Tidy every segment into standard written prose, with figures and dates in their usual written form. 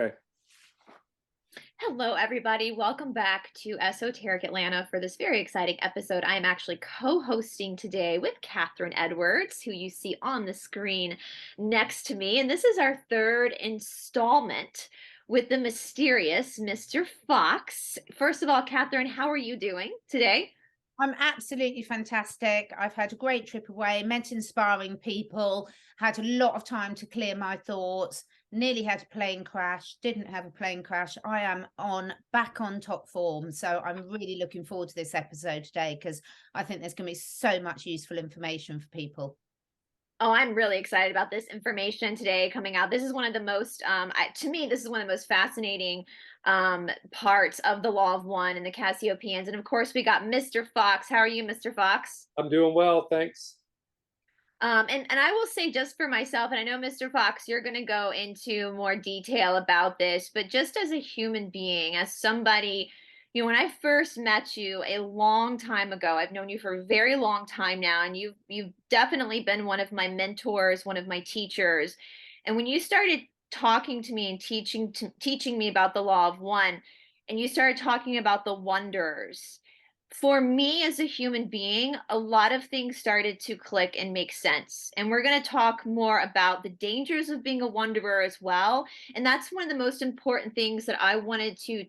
Okay. Hello, everybody. Welcome back to Esoteric Atlanta for this very exciting episode. I am actually co-hosting today with Catherine Edwards, who you see on the screen next to me. And this is our third installment with the mysterious Mr. Fox. First of all, Catherine, how are you doing today? I'm absolutely fantastic. I've had a great trip away, met inspiring people, had a lot of time to clear my thoughts, nearly had a plane crash, didn't have a plane crash. I am back on top form. So I'm really looking forward to this episode today because I think there's going to be so much useful information for people. Oh, I'm really excited about this information today coming out. This is one of the most, to me, this is one of the most fascinating parts of the Law of One and the Cassiopeians. And of course, we got Mr. Fox. How are you, Mr. Fox? I'm doing well, thanks. And I will say just for myself, and I know Mr. Fox, you're going to go into more detail about this, but just as a human being, as somebody, when I first met you a long time ago, I've known you for a very long time now, and you've definitely been one of my mentors, one of my teachers. And when you started talking to me and teaching me about the Law of One, and you started talking about the Wanderers, for me as a human being, a lot of things started to click and make sense. And we're going to talk more about the dangers of being a wanderer as well. And that's one of the most important things that I wanted to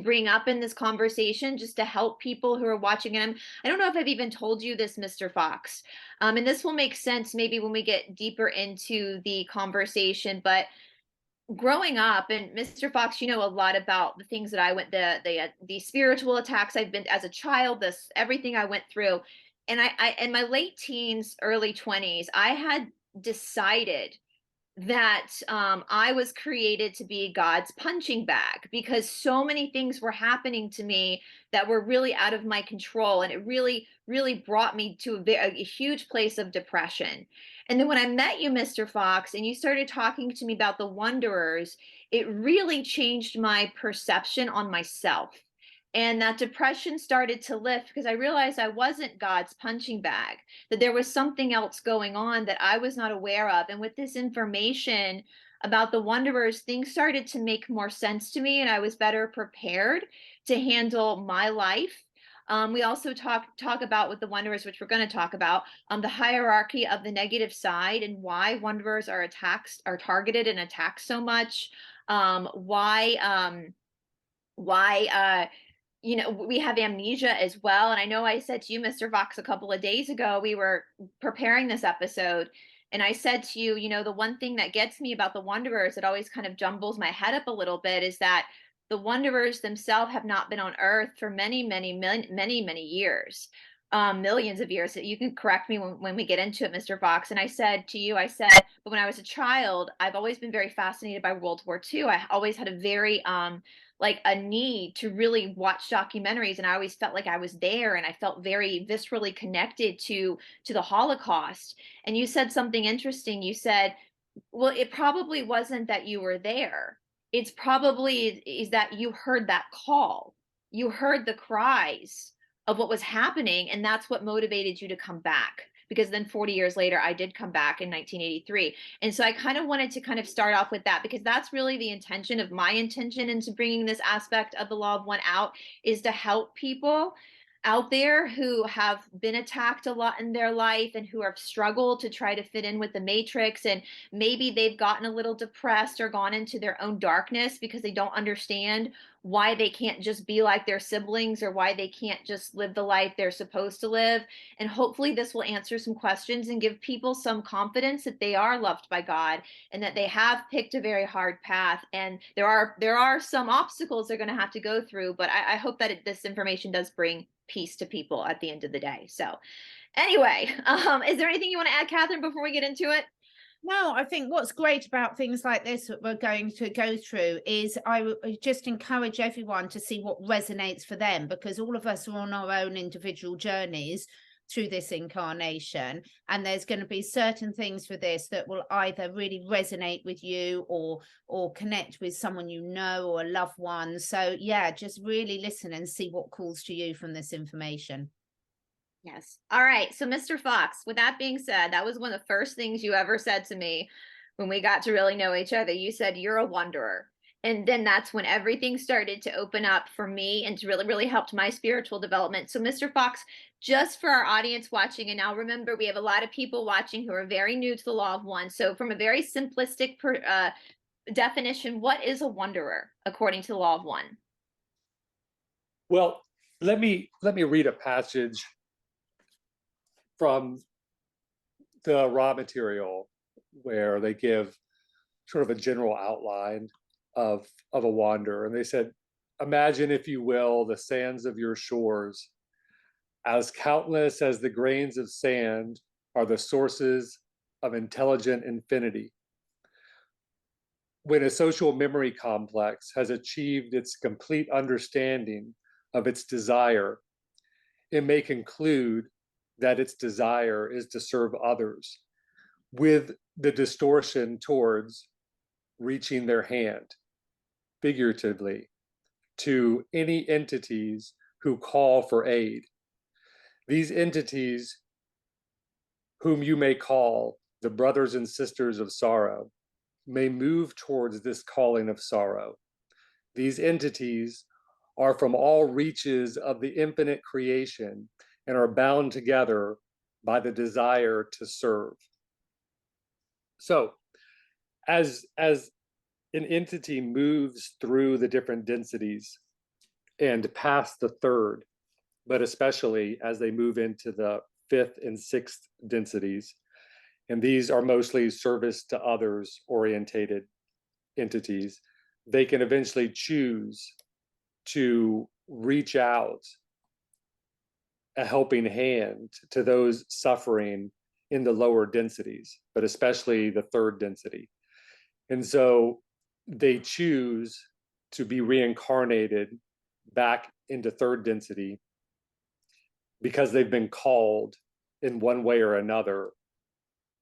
bring up in this conversation, just to help people who are watching. And I don't know if I've even told you this, Mr. Fox. And this will make sense maybe when we get deeper into the conversation. But growing up, and Mr. Fox, you know a lot about the things that I went, the spiritual attacks I've been as a child, this everything I went through. And I in my late teens, early 20s, I had decided that I was created to be God's punching bag, because so many things were happening to me that were really out of my control. And it really, really brought me to a huge place of depression. And then when I met you, Mr. Fox, and you started talking to me about the Wanderers, it really changed my perception on myself. And that depression started to lift because I realized I wasn't God's punching bag, that there was something else going on that I was not aware of. And with this information about the Wanderers, things started to make more sense to me, and I was better prepared to handle my life. We also talk about with the Wanderers, which we're going to talk about, the hierarchy of the negative side and why Wanderers are targeted and attacked so much. Why we have amnesia as well. And I know I said to you, Mr. Fox, a couple of days ago, we were preparing this episode, and I said to you, the one thing that gets me about the Wanderers, it always kind of jumbles my head up a little bit, is that the Wanderers themselves have not been on Earth for many, many, many, many, many years. Millions of years. You can correct me when we get into it, Mr. Fox. And I said to you, but when I was a child, I've always been very fascinated by World War II. I always had a very like a need to really watch documentaries, and I always felt like I was there, and I felt very viscerally connected to the Holocaust. And you said something interesting. You said, well, it probably wasn't that you were there. It's probably is that you heard that call. You heard the cries of what was happening, and that's what motivated you to come back. Because then 40 years later, I did come back in 1983. And so I kind of wanted to kind of start off with that, because that's really the intention of my intention into bringing this aspect of the Law of One out, is to help people out there who have been attacked a lot in their life and who have struggled to try to fit in with the matrix, and maybe they've gotten a little depressed or gone into their own darkness because they don't understand why they can't just be like their siblings, or why they can't just live the life they're supposed to live. And hopefully this will answer some questions and give people some confidence that they are loved by God, and that they have picked a very hard path. And there are some obstacles they're going to have to go through, but I hope that this information does bring peace to people at the end of the day. So anyway, is there anything you want to add, Catherine, before we get into it? No, I think what's great about things like this that we're going to go through is I just encourage everyone to see what resonates for them, because all of us are on our own individual journeys through this incarnation, and there's going to be certain things for this that will either really resonate with you or connect with someone you know or a loved one. So yeah, just really listen and see what calls to you from this information. Yes. All right. So, Mr. Fox, with that being said, that was one of the first things you ever said to me when we got to really know each other. You said, you're a wanderer. And then that's when everything started to open up for me and to really helped my spiritual development. So, Mr. Fox, just for our audience watching, and now remember, we have a lot of people watching who are very new to the law of one. So, from a very simplistic definition, what is a wanderer according to the law of one? Well, let me read a passage from the raw material where they give sort of a general outline of a wanderer. And they said, imagine, if you will, the sands of your shores, as countless as the grains of sand are the sources of intelligent infinity. When a social memory complex has achieved its complete understanding of its desire, it may conclude that its desire is to serve others, with the distortion towards reaching their hand, figuratively, to any entities who call for aid. These entities, whom you may call the brothers and sisters of sorrow, may move towards this calling of sorrow. These entities are from all reaches of the infinite creation and are bound together by the desire to serve. So, as an entity moves through the different densities and past the third, but especially as they move into the fifth and sixth densities, and these are mostly service to others orientated entities, they can eventually choose to reach out a helping hand to those suffering in the lower densities, but especially the third density. And so they choose to be reincarnated back into third density because they've been called in one way or another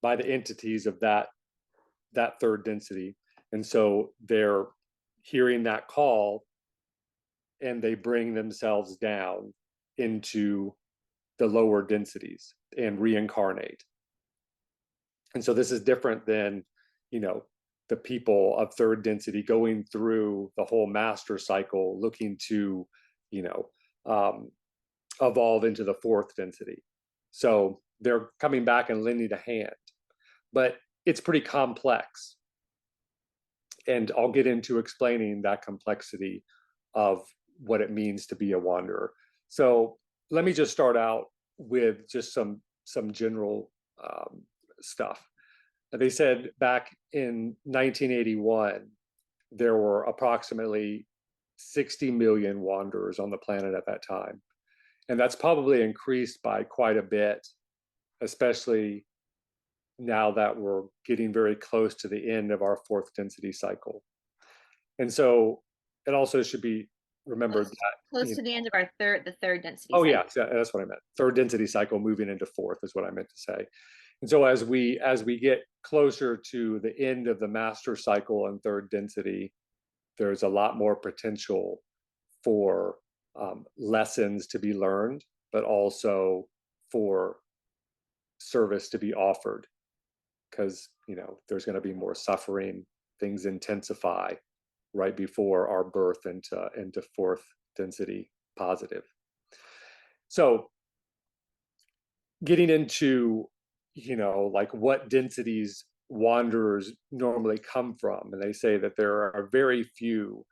by the entities of that third density. And so they're hearing that call and they bring themselves down into the lower densities and reincarnate. And so this is different than, the people of third density going through the whole master cycle, looking to, evolve into the fourth density. So they're coming back and lending a hand, but it's pretty complex. And I'll get into explaining that complexity of what it means to be a wanderer. So let me just start out with just some general stuff. They said back in 1981, there were approximately 60 million wanderers on the planet at that time. And that's probably increased by quite a bit, especially now that we're getting very close to the end of our fourth density cycle. And so it also should be remembered close to the end of our the third density cycle. Yeah, That's what I meant. Third density cycle moving into fourth is what I meant to say. And so as we get closer to the end of the master cycle and third density, there's a lot more potential for lessons to be learned, but also for service to be offered, because there's going to be more suffering. Things intensify right before our birth into fourth density positive. So getting into like what densities wanderers normally come from, and they say that there are very few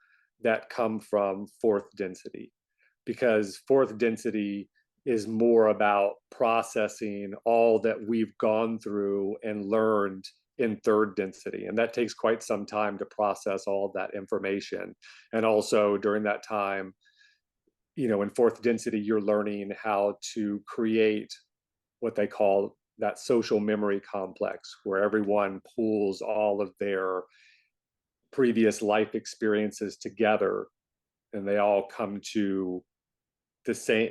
that come from fourth density, because fourth density is more about processing all that we've gone through and learned in third density. And that takes quite some time to process all of that information. And also during that time, in fourth density, you're learning how to create what they call that social memory complex, where everyone pools all of their previous life experiences together, and they all come to the same,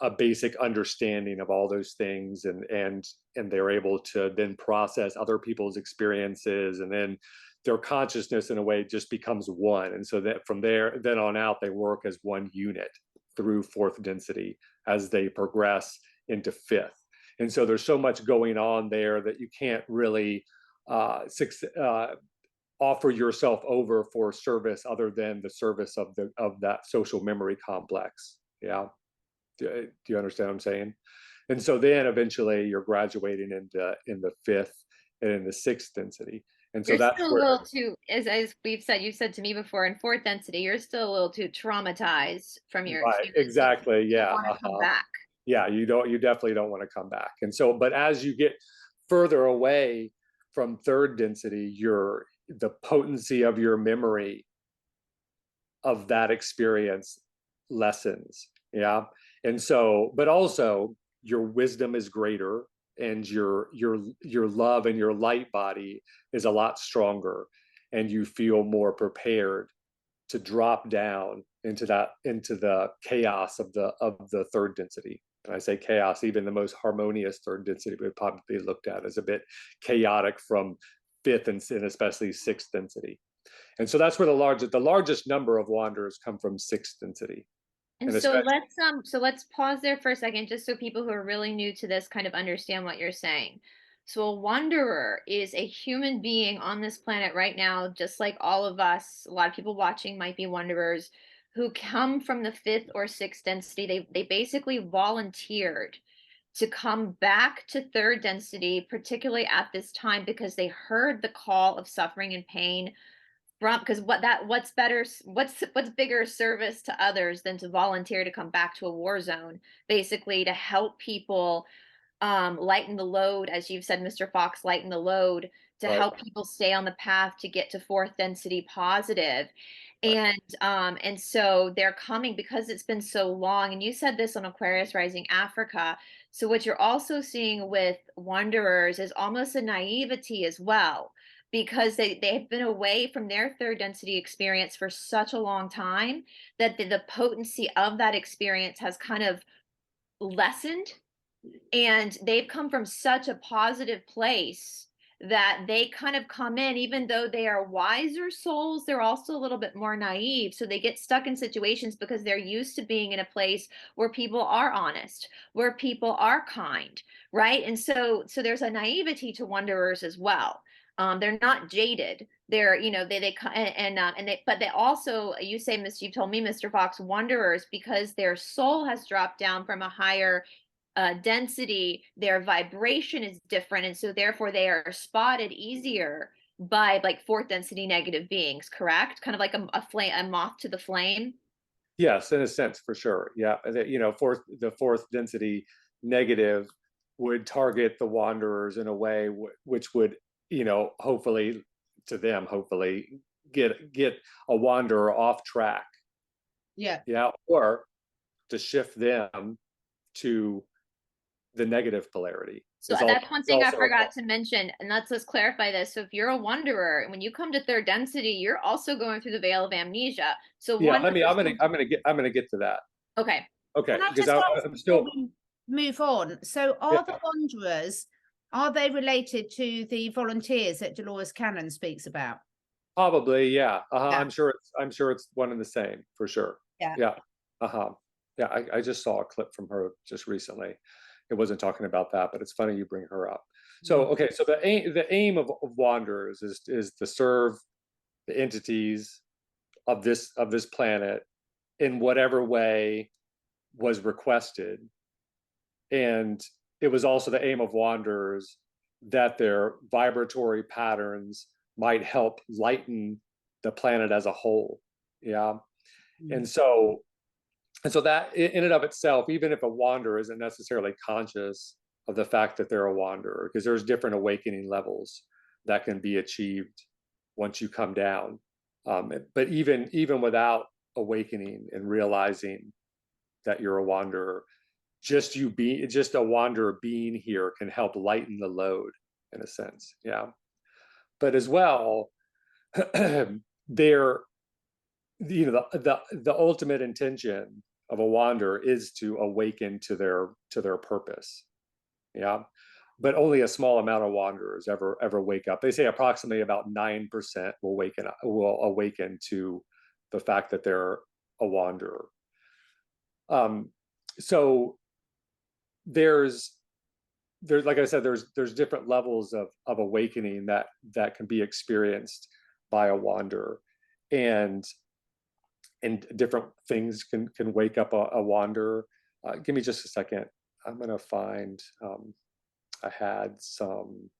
a basic understanding of all those things, and they're able to then process other people's experiences, and then their consciousness in a way just becomes one. And so that from there then on out, they work as one unit through fourth density as they progress into fifth. And so there's so much going on there that you can't really offer yourself over for service other than the service of that social memory complex. Yeah. Do you understand what I'm saying? And so then eventually you're graduating into in the fifth and in the sixth density. And so You're that's still a where, little too, as we've said, you said to me before, in fourth density, you're still a little too traumatized from your right, experience. So exactly. you Yeah. want to come back. Yeah. You definitely don't want to come back. And so, but as you get further away from third density, the potency of your memory of that experience lessens. Yeah. And so, but also your wisdom is greater, and your love and your light body is a lot stronger, and you feel more prepared to drop down into the chaos of the third density. And I say chaos, even the most harmonious third density would probably be looked at as a bit chaotic from fifth and especially sixth density. And so that's where the largest number of wanderers come from sixth density. And And especially, so let's pause there for a second, just so people who are really new to this kind of understand what you're saying. So a wanderer is a human being on this planet right now, just like all of us. A lot of people watching might be wanderers who come from the fifth or sixth density. They basically volunteered to come back to third density, particularly at this time, because they heard the call of suffering and pain from, because what's better, what's bigger service to others than to volunteer to come back to a war zone, basically to help people lighten the load, as you've said, Mr. Fox, lighten the load, to right, help people stay on the path to get to fourth density positive. right. And so they're coming because it's been so long. And you said this on Aquarius rising Africa. So what you're also seeing with wanderers is almost a naivety as well, because they've been away from their third density experience for such a long time that the potency of that experience has kind of lessened, and they've come from such a positive place that they kind of come in, even though they are wiser souls, they're also a little bit more naive, so they get stuck in situations because they're used to being in a place where people are honest, where people are kind, right? And so there's a naivety to wanderers as well. They're not jaded. They're, and they, but they also, you say, you've told me, Mr. Fox, wanderers, because their soul has dropped down from a higher density, their vibration is different, and so therefore they are spotted easier by like fourth density negative beings. Correct? Kind of like a flame, a moth to the flame. Yes, in a sense, for sure. Yeah, the fourth density negative would target the wanderers in a way which would, hopefully to them, hopefully get a wanderer off track. Yeah. Yeah, or to shift them to the negative polarity So that's one thing I forgot to mention, and let's clarify this. So if you're a wanderer, when you come to third density, you're also going through the veil of amnesia. So yeah. I'm gonna get to that. okay. Okay, Can I because just ask I'm before still, we move on? So yeah, are the wanderers, are they related to the volunteers that Dolores Cannon speaks about? probably, yeah. Yeah. I'm sure it's one and the same for sure. Yeah. Yeah. Uh-huh. Yeah, I just saw a clip from her just recently. It wasn't talking about that, but it's funny you bring her up. So, Mm. okay, so the aim of Wanderers is to serve the entities of this planet in whatever way was requested. And it was also the aim of Wanderers that their vibratory patterns might help lighten the planet as a whole. Yeah. Mm. And so that in and of itself, even if a wanderer isn't necessarily conscious of the fact that they're a wanderer, because there's different awakening levels that can be achieved once you come down. But even without awakening and realizing that you're a wanderer, just a wanderer being here can help lighten the load in a sense. Yeah. But as well, there, the ultimate intention of a wanderer is to awaken to their purpose. Yeah. But only a small amount of wanderers ever wake up. They say approximately about 9% will awaken to the fact that they're a wanderer. So there's like I said, there's different levels of awakening that can be experienced by a wanderer, and different things can wake up a wanderer. Give me just a second. I'm going to find. I had some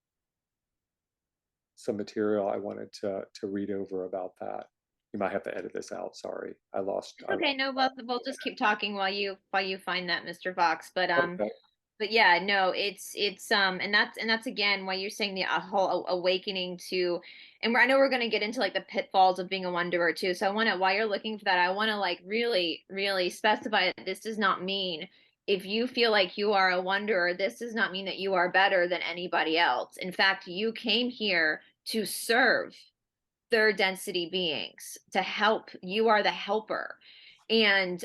material I wanted to read over about that. You might have to edit this out. Sorry, I lost. Okay, no, we'll just keep talking while you find that, Mr. Fox. Okay. But yeah, no, it's and that's again why you're saying the whole awakening to, and I know we're going to get into like the pitfalls of being a wanderer too. So I want to, while you're looking for that, I want to like really specify that this does not mean, if you feel like you are a wanderer, this does not mean that you are better than anybody else. In fact, you came here to serve third density beings, to help. You are the helper. And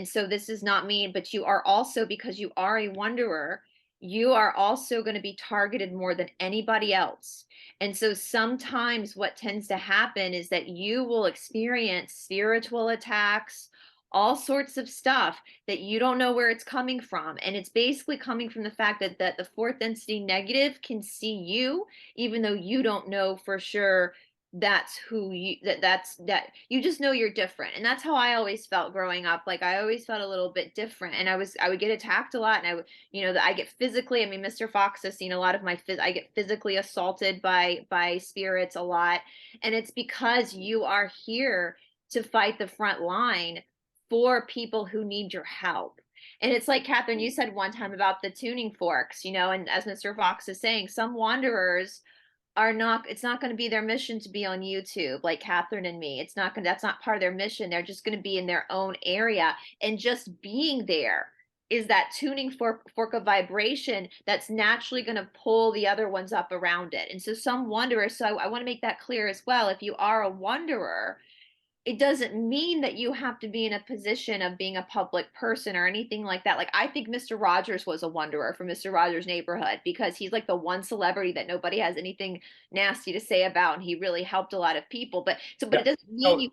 so this does not mean, but you are also, because you are a wanderer, you are also going to be targeted more than anybody else. And so sometimes what tends to happen is that you will experience spiritual attacks, all sorts of stuff that you don't know where it's coming from. And it's basically coming from the fact that the fourth density negative can see you, even though you don't know for sure that's who you, that you just know you're different. And that's how I always felt growing up. Like I always felt a little bit different, and I would get attacked a lot, and I would, I get physically, I mean, Mr. Fox has seen a lot of my I get physically assaulted by spirits a lot. And it's because you are here to fight the front line for people who need your help. And it's like, Catherine, you said one time about the tuning forks, and as Mr. Fox is saying, some wanderers are not, it's not going to be their mission to be on YouTube like Catherine and me. It's not going to, that's not part of their mission. They're just going to be in their own area, and just being there is that tuning fork of vibration that's naturally going to pull the other ones up around it. And so some wanderers, so I want to make that clear as well. If you are a wanderer, it doesn't mean that you have to be in a position of being a public person or anything like that. Like I think Mr. Rogers was a wanderer from Mr. Rogers' Neighborhood, because he's like the one celebrity that nobody has anything nasty to say about, and he really helped a lot of people. But it doesn't mean you.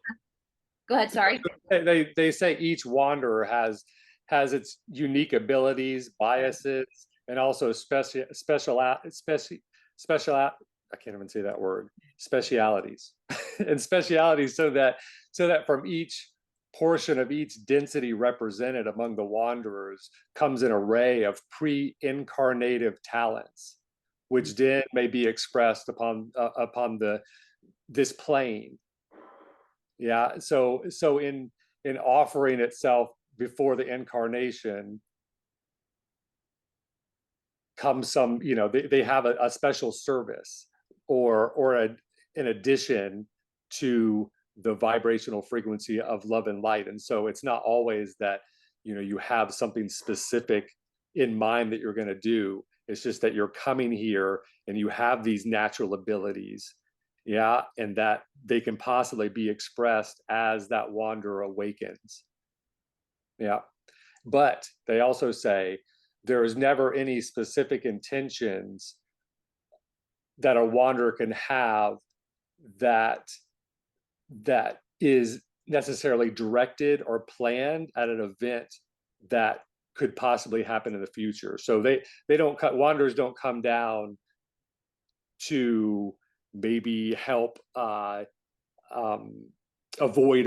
Go ahead. Sorry. They say each wanderer has its unique abilities, biases, and also special I can't even say that word, specialities and specialities, so that from each portion of each density represented among the wanderers comes an array of pre-incarnative talents, which then may be expressed upon this plane. Yeah. So in offering itself before the incarnation comes some, they have a special service or an addition to the vibrational frequency of love and light. And so it's not always that, you have something specific in mind that you're going to do. It's just that you're coming here and you have these natural abilities. Yeah. And that they can possibly be expressed as that wanderer awakens. Yeah. But they also say there is never any specific intentions that a wanderer can have that is necessarily directed or planned at an event that could possibly happen in the future. So wanderers don't come down to maybe help avoid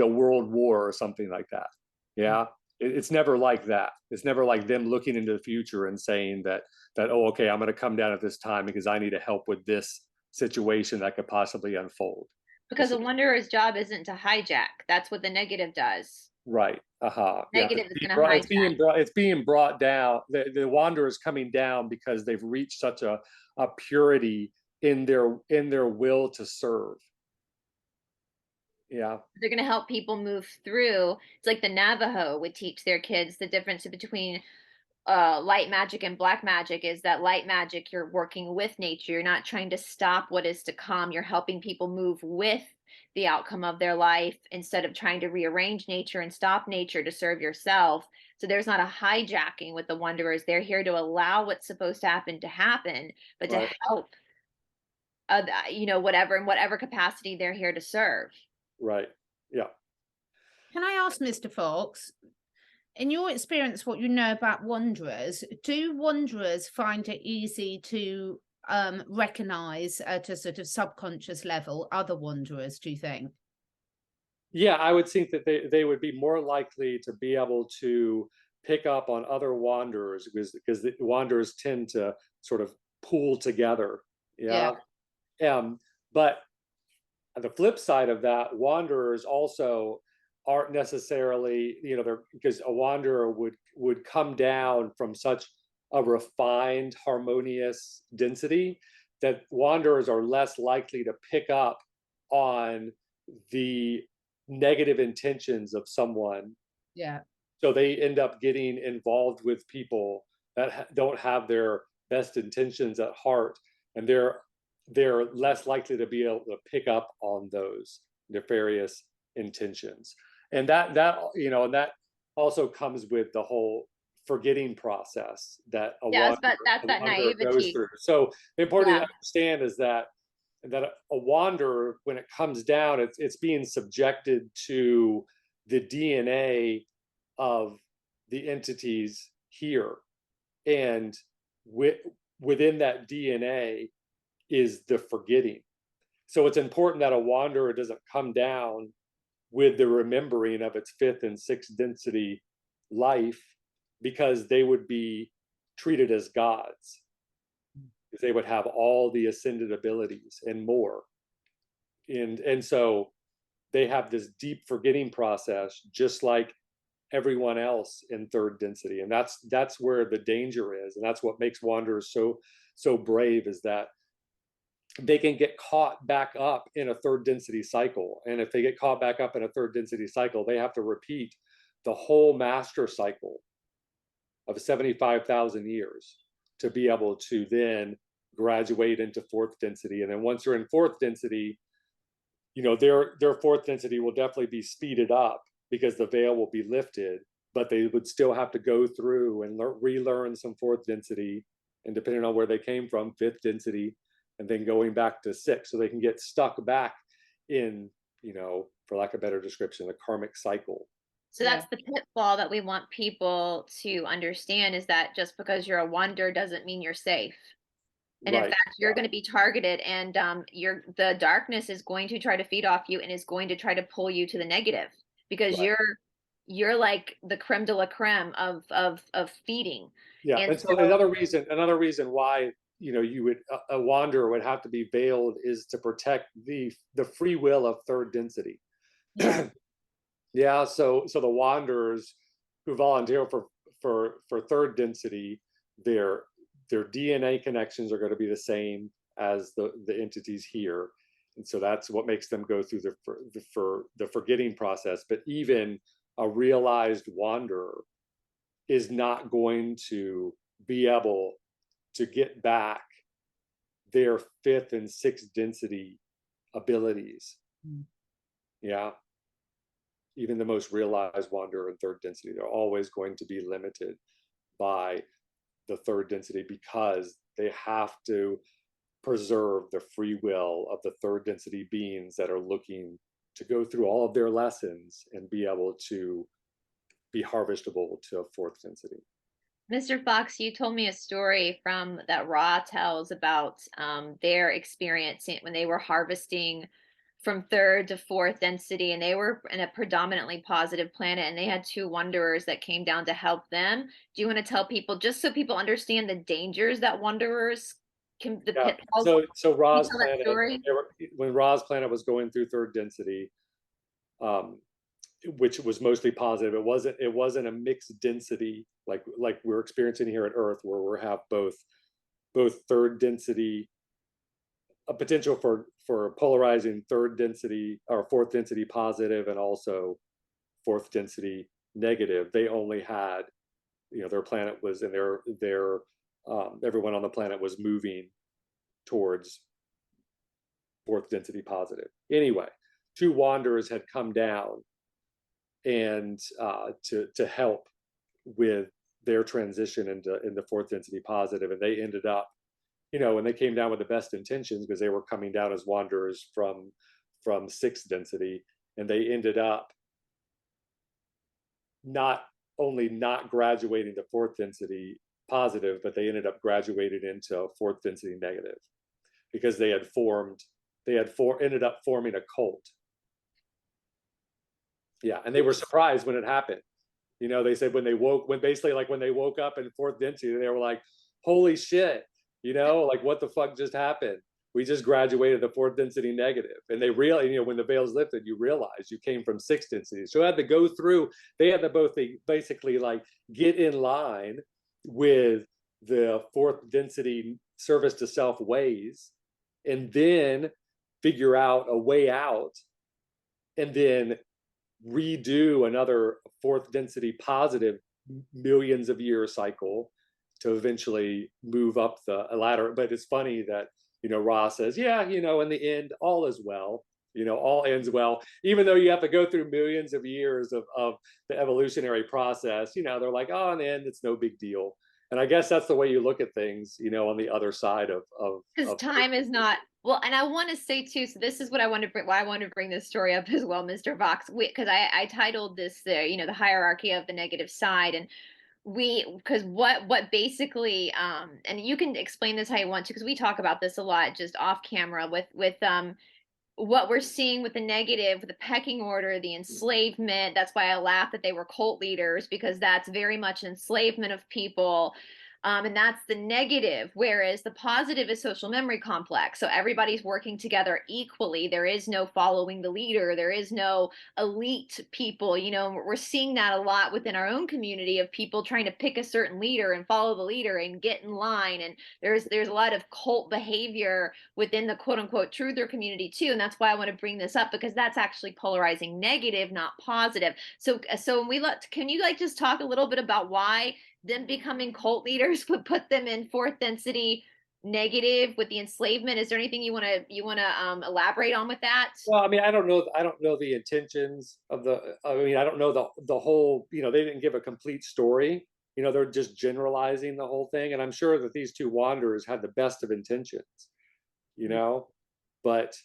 a world war or something like that. Yeah. It's never like that. It's never like them looking into the future and saying that, oh, okay, I'm going to come down at this time because I need to help with this situation that could possibly unfold. Because a wanderer's job isn't to hijack. That's what the negative does. Right. Negative is going to hijack. It's being brought down. The wanderer is coming down because they've reached such a purity in their will to serve. Yeah. They're going to help people move through. It's like the Navajo would teach their kids the difference between light magic and black magic is that light magic, you're working with nature. You're not trying to stop what is to come. You're helping people move with the outcome of their life instead of trying to rearrange nature and stop nature to serve yourself. So there's not a hijacking with the wanderers. They're here to allow what's supposed to happen, but Right. to help, whatever, in whatever capacity they're here to serve. Right. Yeah. Can I ask Mr. Fox, in your experience, what you know about wanderers, do wanderers find it easy to recognize at a sort of subconscious level other wanderers, do you think? Yeah, I would think that they would be more likely to be able to pick up on other wanderers, because the wanderers tend to sort of pool together. Yeah. Yeah. But on the flip side of that, wanderers also aren't necessarily, they're, because a wanderer would come down from such a refined, harmonious density that wanderers are less likely to pick up on the negative intentions of someone. Yeah. So they end up getting involved with people that don't have their best intentions at heart, and they're less likely to be able to pick up on those nefarious intentions. And that also comes with the whole forgetting process that Yeah, but that's a that wanderer goes naivety. through. So the important thing Yeah. to understand is that a wanderer, when it comes down, it's being subjected to the DNA of the entities here, and within that DNA is the forgetting. So it's important that a wanderer doesn't come down with the remembering of its fifth and sixth density life, because they would be treated as gods, because they would have all the ascended abilities and more. And so they have this deep forgetting process, just like everyone else in third density. And that's where the danger is, and that's what makes wanderers so brave, is that they can get caught back up in a third density cycle. And if they get caught back up in a third density cycle, they have to repeat the whole master cycle of 75,000 years to be able to then graduate into fourth density. And then once you're in fourth density, their fourth density will definitely be speeded up because the veil will be lifted, but they would still have to go through and relearn some fourth density, and depending on where they came from, fifth density, and then going back to six, so they can get stuck back in, for lack of a better description, the karmic cycle. So Yeah. that's the pitfall that we want people to understand, is that just because you're a wanderer doesn't mean you're safe. And in Right. fact, you're going to be targeted, and the darkness is going to try to feed off you and is going to try to pull you to the negative, because Right. you're like the creme de la creme of feeding. Yeah. And And so another reason why, you would, a wanderer would have to be veiled, is to protect the free will of third density. Yeah. Yeah. So the wanderers who volunteer for third density, their DNA connections are going to be the same as the entities here, and so that's what makes them go through the forgetting process. But even a realized wanderer is not going to be able to get back their fifth and sixth density abilities. Mm. Yeah. Even the most realized wanderer in third density, they're always going to be limited by the third density, because they have to preserve the free will of the third density beings that are looking to go through all of their lessons and be able to be harvestable to a fourth density. Mr. Fox, you told me a story from that Ra tells about their experience when they were harvesting from third to fourth density, and they were in a predominantly positive planet, and they had two wanderers that came down to help them. Do you want to tell people, just so people understand the dangers that wanderers can, the Yeah. pitfalls? So Can you Ra's tell that planet, story? when Ra's planet was going through third density, which was mostly positive, it wasn't a mixed density like we're experiencing here at Earth, where we have both third density, a potential for polarizing third density or fourth density positive, and also fourth density negative. They only had, their planet was, and their everyone on the planet was moving towards fourth density positive. Anyway, two wanderers had come down and to help with their transition into fourth density positive, and they ended up, and they came down with the best intentions, because they were coming down as wanderers from sixth density, and they ended up not only not graduating to fourth density, positive, but they ended up graduated into fourth density negative because they ended up forming a cult. Yeah, and they were surprised when it happened. You know, they said when they woke up in fourth density, they were like, holy shit, you know, like what the fuck just happened? We just graduated the fourth density negative. And they realized, you know, when the veil's lifted, you realize you came from sixth density. So they had to both basically like get in line with the fourth density service to self ways, and then figure out a way out, and then redo another fourth density positive millions of year cycle to eventually move up the ladder. But it's funny that, you know, Ra says, yeah, you know, in the end, all is well, you know, all ends well, even though you have to go through millions of years of the evolutionary process. You know, they're like, oh, in the end, it's no big deal. And I guess that's the way you look at things, you know, on the other side of because time is not well. And I want to say too, so this is what I want to bring, why I want to bring this story up as well, Mr. Fox, because I titled this you know, the hierarchy of the negative side. And because what basically and you can explain this how you want to, because we talk about this a lot just off camera with what we're seeing with the negative, with the pecking order, the enslavement. That's why I laugh that they were cult leaders, because that's very much enslavement of people. And that's the negative, whereas the positive is social memory complex. So everybody's working together equally. There is no following the leader. There is no elite people. You know, we're seeing that a lot within our own community of people trying to pick a certain leader and follow the leader and get in line. And there's a lot of cult behavior within the quote unquote truther community too. And that's why I want to bring this up, because that's actually polarizing negative, not positive. So when we can you like just talk a little bit about why them becoming cult leaders would put them in fourth density negative with the enslavement? Is there anything you want to elaborate on with that? Well, I mean, I don't know the intentions of I mean, I don't know the whole, you know, they didn't give a complete story. You know, they're just generalizing the whole thing. And I'm sure that these two wanderers had the best of intentions, you know, but,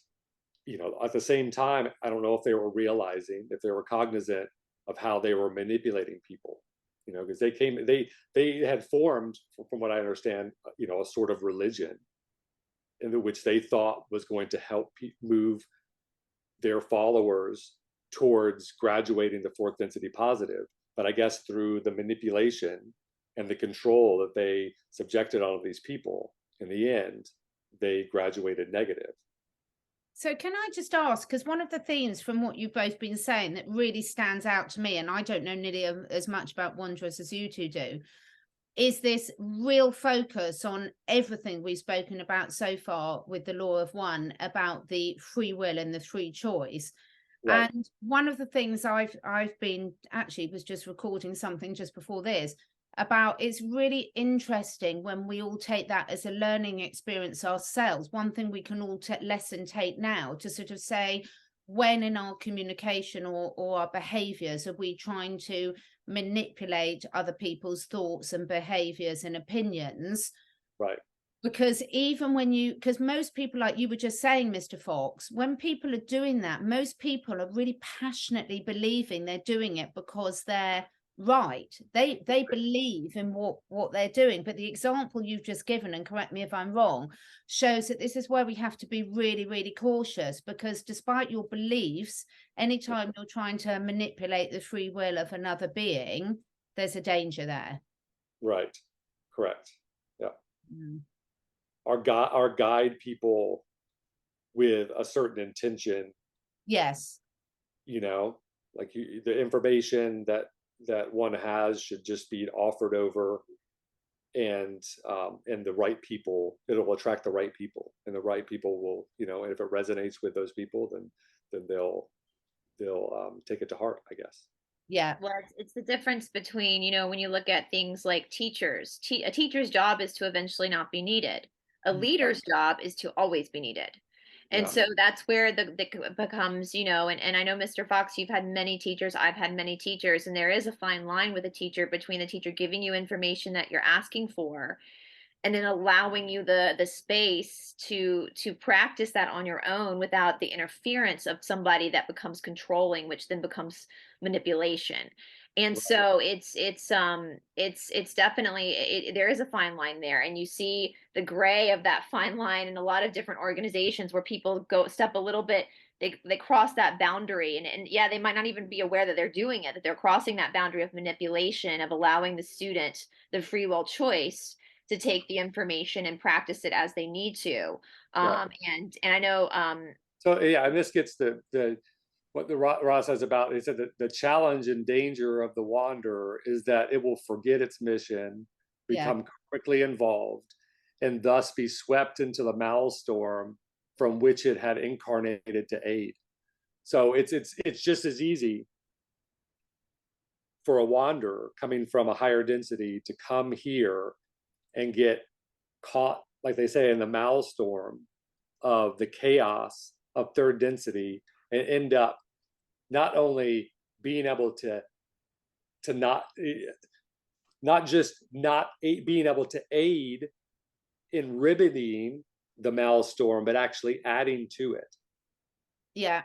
you know, at the same time, I don't know if they were realizing, if they were cognizant of how they were manipulating people, you know, because they had formed, from what I understand, you know, a sort of religion in which they thought was going to help move their followers towards graduating the fourth density positive. But I guess through the manipulation and the control that they subjected all of these people, in the end, they graduated negative. So can I just ask, because one of the themes from what you've both been saying that really stands out to me, and I don't know nearly as much about Wanderers as you two do, is this real focus on everything we've spoken about so far with the law of one, about the free will and the free choice. Right. And one of the things I've been actually was just recording something just before this about, it's really interesting when we all take that as a learning experience ourselves. One thing we can all lesson take now to sort of say, when in our communication or our behaviors are we trying to manipulate other people's thoughts and behaviors and opinions? Right. Because even when because most people, like you were just saying, Mr. Fox, when people are doing that, most people are really passionately believing they're doing it because they're right. They believe in what they're doing. But the example you've just given, and correct me if I'm wrong, shows that this is where we have to be really, really cautious, because despite your beliefs, anytime you're trying to manipulate the free will of another being, there's a danger there. Right. Correct. Yeah. Mm. Our guide people with a certain intention. Yes. You know, like the information that one has should just be offered over, and the right people, it'll attract the right people, and the right people will, you know, and if it resonates with those people, then they'll take it to heart, I guess. Yeah. Well, it's the difference between, you know, when you look at things like teachers, a teacher's job is to eventually not be needed. A leader's job is to always be needed. And Yeah. so that's where the becomes, you know, and I know, Mr. Fox, you've had many teachers, I've had many teachers, and there is a fine line with a teacher between the teacher giving you information that you're asking for, and then allowing you the space to practice that on your own without the interference of somebody that becomes controlling, which then becomes manipulation. And so it's definitely there is a fine line there, and you see the gray of that fine line in a lot of different organizations where people go step a little bit, they cross that boundary, and yeah, they might not even be aware that they're doing it, that they're crossing that boundary of manipulation, of allowing the student the free will choice to take the information and practice it as they need to. Yeah. And I know So yeah, and this gets the what the Ross says about, he said that the challenge and danger of the wanderer is that it will forget its mission, Yeah. become quickly involved, and thus be swept into the maelstrom from which it had incarnated to aid. So it's just as easy for a wanderer coming from a higher density to come here and get caught, like they say, in the maelstrom of the chaos of third density, and end up not only being able to not just not being able to aid in remedying the maelstrom, but actually adding to it. Yeah.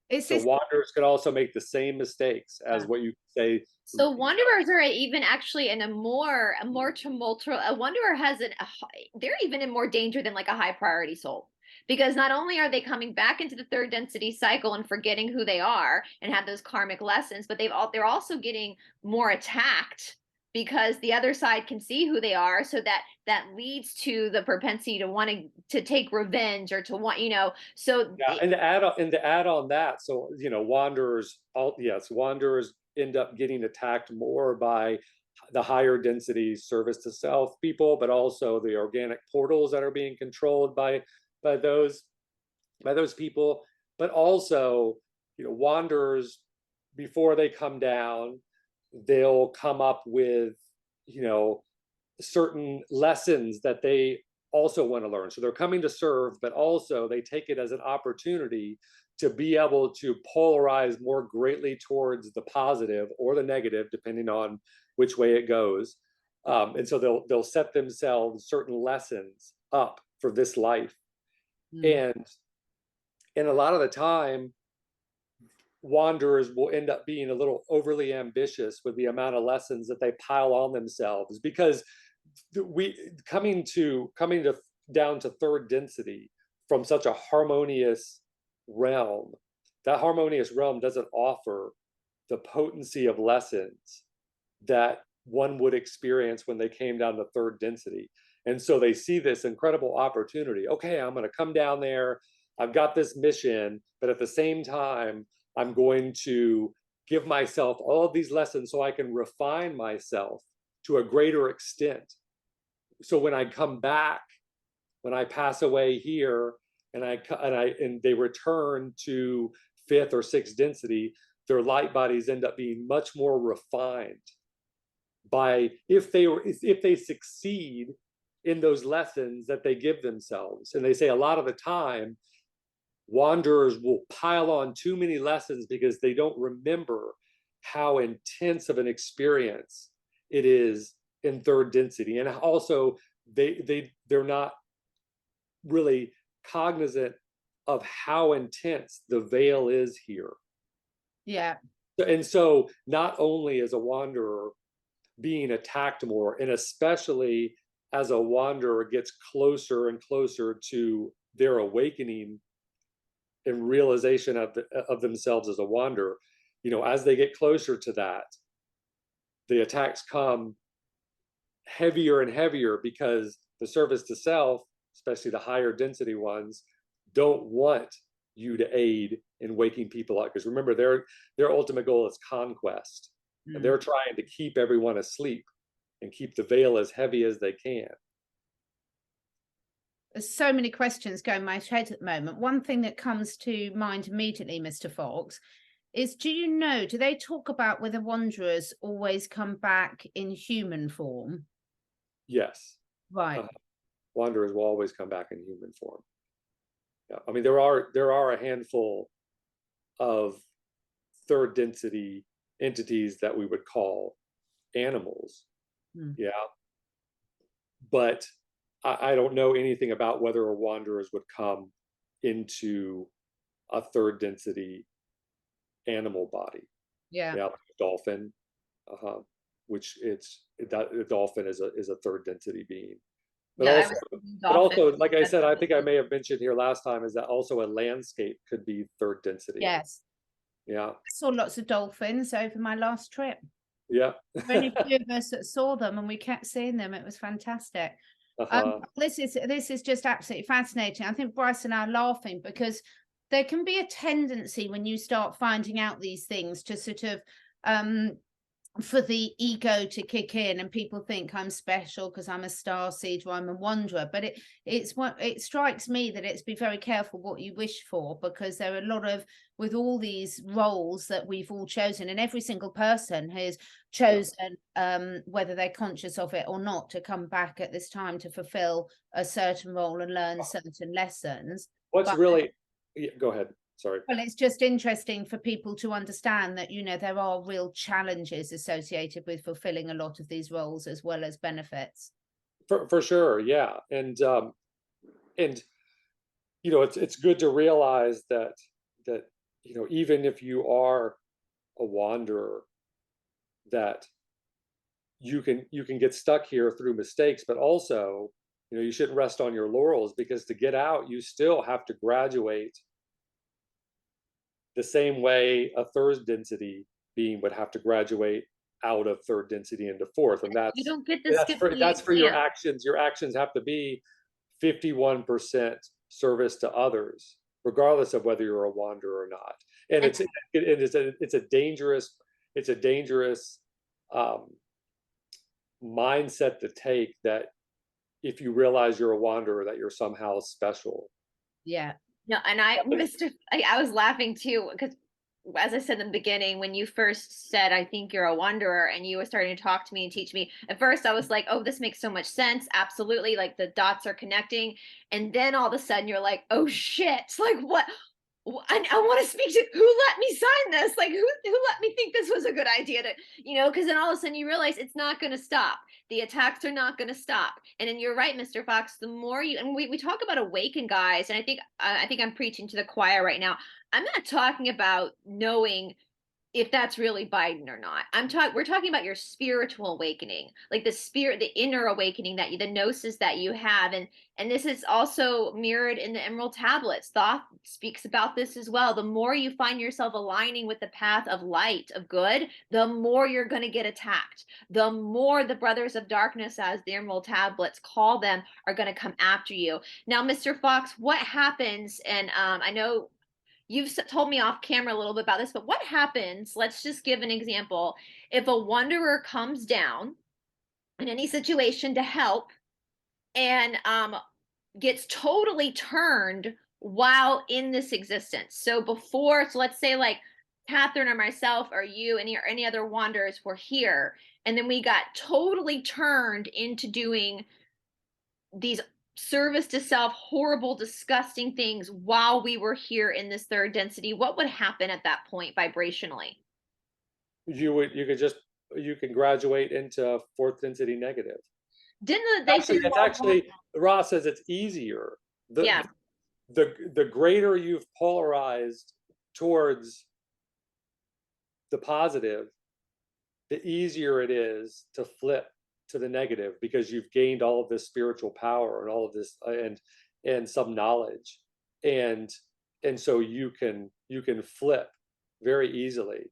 It's So this. wanderers could also make the same mistakes as what you say. so wanderers are even actually in a more tumultuous. A wanderer has they're even in more danger than like a high priority soul, because not only are they coming back into the third density cycle and forgetting who they are and have those karmic lessons, but they're also getting more attacked because the other side can see who they are, so that leads to the propensity to wanting to take revenge, or to want, so Yeah, and to add on that, so wanderers, wanderers end up getting attacked more by the higher density service to self people, but also the organic portals that are being controlled by those people. But also, wanderers, before they come down, they'll come up with certain lessons that they also want to learn. So they're coming to serve, but also they take it as an opportunity to be able to polarize more greatly towards the positive or the negative, depending on which way it goes. And so they'll set themselves certain lessons up for this life. And a lot of the time, wanderers will end up being a little overly ambitious with the amount of lessons that they pile on themselves, because we coming down to third density from such a harmonious realm, that harmonious realm doesn't offer the potency of lessons that one would experience when they came down to third density. And so they see this incredible opportunity. Okay, I'm going to come down there, I've got this mission, but at the same time I'm going to give myself all of these lessons so I can refine myself to a greater extent. So when I come back, when I pass away here, and they return to fifth or sixth density, their light bodies end up being much more refined if they succeed in those lessons that they give themselves. And they say a lot of the time, wanderers will pile on too many lessons because they don't remember how intense of an experience it is in third density. And also they're not really cognizant of how intense the veil is here. Yeah. And so not only is a wanderer being attacked more, and especially as a wanderer gets closer and closer to their awakening and realization of themselves as a wanderer, as they get closer to that, the attacks come heavier and heavier, because the service to self, especially the higher density ones, don't want you to aid in waking people up, because remember, their ultimate goal is conquest. And they're trying to keep everyone asleep and keep the veil as heavy as they can. There's so many questions going my head at the moment. One thing that comes to mind immediately, Mr. Fox, is do they talk about whether wanderers always come back in human form? Yes. Right. Wanderers will always come back in human form. Yeah. I mean, there are a handful of third density entities that we would call animals. Yeah. But I don't know anything about whether wanderers would come into a third density animal body. Yeah. Like a dolphin which that a dolphin is a third density being. But Yeah, I also, was thinking but dolphins. also, like I said, I think I may have mentioned here last time, is that also a landscape could be third density. Yes. Yeah. I saw lots of dolphins over my last trip. Yeah. Only a few of us that saw them, and we kept seeing them. It was fantastic. This is just absolutely fascinating. I think Brice and I are laughing because there can be a tendency when you start finding out these things to sort of for the ego to kick in, and people think I'm special because I'm a starseed or I'm a wanderer. But it strikes me that it's be very careful what you wish for, because there are a lot of, with all these roles that we've all chosen, and every single person has chosen, whether they're conscious of it or not, to come back at this time to fulfill a certain role and learn certain lessons. What's really, go ahead. Sorry. Well, it's just interesting for people to understand that, there are real challenges associated with fulfilling a lot of these roles, as well as benefits. For sure, yeah. And it's good to realize that even if you are a wanderer, that you can get stuck here through mistakes, but also, you shouldn't rest on your laurels, because to get out, you still have to graduate the same way a third density being would have to graduate out of third density into fourth. And You don't get to skip the that's for your exam. actions. Your actions have to be 51% service to others, regardless of whether you're a wanderer or not. And it's a dangerous mindset to take, that if you realize you're a wanderer, that you're somehow special. Yeah. No, and I was laughing too, because as I said in the beginning, when you first said, I think you're a wanderer, and you were starting to talk to me and teach me, at first I was like, oh, this makes so much sense. Absolutely. Like the dots are connecting. And then all of a sudden you're like, oh shit. Like what? I want to speak to, who let me sign this? Like who let me think this was a good idea to, because then all of a sudden you realize it's not going to stop. The attacks are not going to stop. And then you're right, Mr. Fox, the more you, and we talk about awaken, guys, and I think I'm preaching to the choir right now. I'm not talking about knowing if that's really Biden or not. We're talking about your spiritual awakening, like the inner awakening, the gnosis that you have. And this is also mirrored in the Emerald Tablets. Thoth speaks about this as well. The more you find yourself aligning with the path of light, of good, the more you're going to get attacked. The more the brothers of darkness, as the Emerald Tablets call them, are going to come after you. Now, Mr. Fox, what happens? And I know you've told me off camera a little bit about this, but what happens, let's just give an example, if a wanderer comes down in any situation to help and gets totally turned while in this existence? So let's say like Catherine or myself or you and any other wanderers were here, and then we got totally turned into doing these service to self, horrible, disgusting things while we were here in this third density, what would happen at that point vibrationally? You can graduate into fourth density negative. Didn't they say it's actually, Ross says it's easier. Yeah. The greater you've polarized towards the positive, the easier it is to flip to the negative, because you've gained all of this spiritual power and all of this and some knowledge, and so you can flip very easily,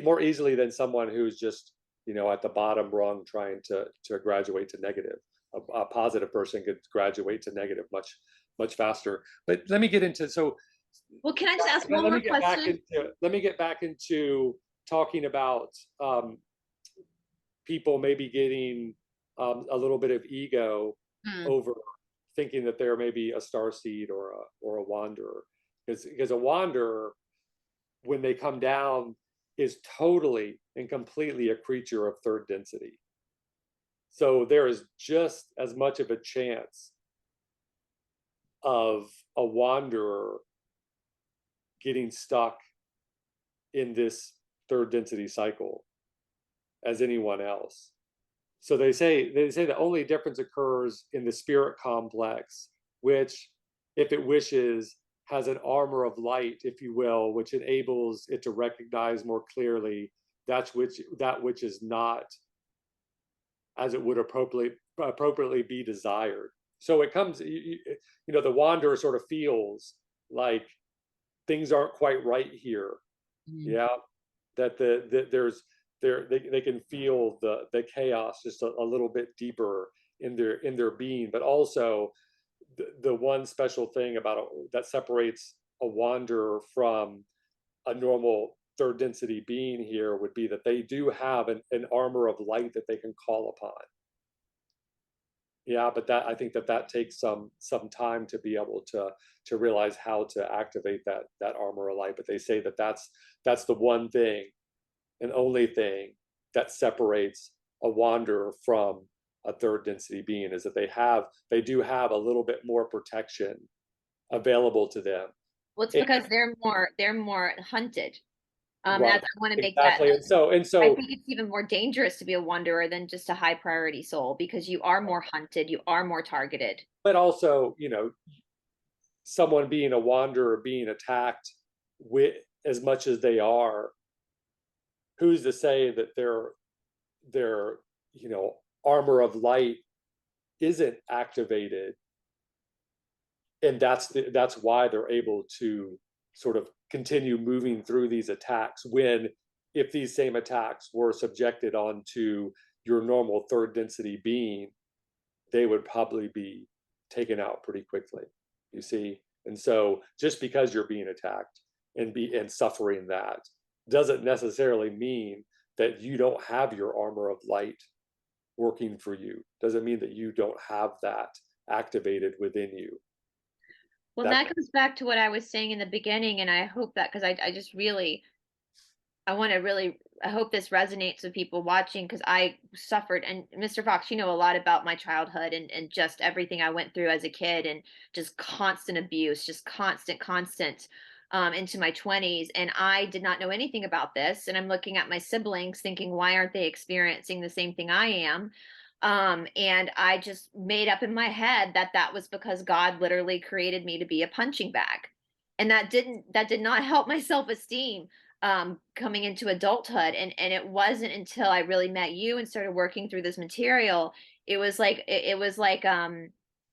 more easily than someone who's just at the bottom rung trying to graduate to negative. A positive person could graduate to negative much faster. But let me get into, well, can I just ask one more question? Let me get back into talking about people maybe getting a little bit of ego over thinking that they're maybe a starseed or a wanderer, because a wanderer, when they come down, is totally and completely a creature of third density. So there is just as much of a chance of a wanderer getting stuck in this third density cycle as anyone else. So they say the only difference occurs in the spirit complex, which, if it wishes, has an armor of light, if you will, which enables it to recognize more clearly that which is not as it would appropriately be desired. So it comes, the wanderer sort of feels like things aren't quite right here. Yeah, that they can feel the chaos just a little bit deeper in their being. But also the one special thing about that separates a wanderer from a normal third density being here would be that they do have an armor of light that they can call upon. Yeah, but I think that takes some time to be able to realize how to activate that armor of light. But they say that that's the one thing and only thing that separates a wanderer from a third density being, is that they do have a little bit more protection available to them. Well, it's because they're more hunted. Right, That's, I want to make that. exactly. And so I think it's even more dangerous to be a wanderer than just a high priority soul, because you are more hunted, you are more targeted. but also, someone being a wanderer being attacked with as much as they are, who's to say that their armor of light isn't activated, and that's why they're able to sort of continue moving through these attacks, when if these same attacks were subjected onto your normal third density being, they would probably be taken out pretty quickly, you see. And so just because you're being attacked and suffering that doesn't necessarily mean that you don't have your armor of light working for you. Doesn't mean that you don't have that activated within you. Well, that comes back to what I was saying in the beginning, and I hope that, because I just really, I hope this resonates with people watching, because I suffered. And Mr. Fox, you know a lot about my childhood and just everything I went through as a kid, and just constant abuse, just constant into my 20s. And I did not know anything about this. And I'm looking at my siblings thinking, why aren't they experiencing the same thing I am? And I just made up in my head that was because God literally created me to be a punching bag. And that did not help my self-esteem coming into adulthood. And it wasn't until I really met you and started working through this material, it was like a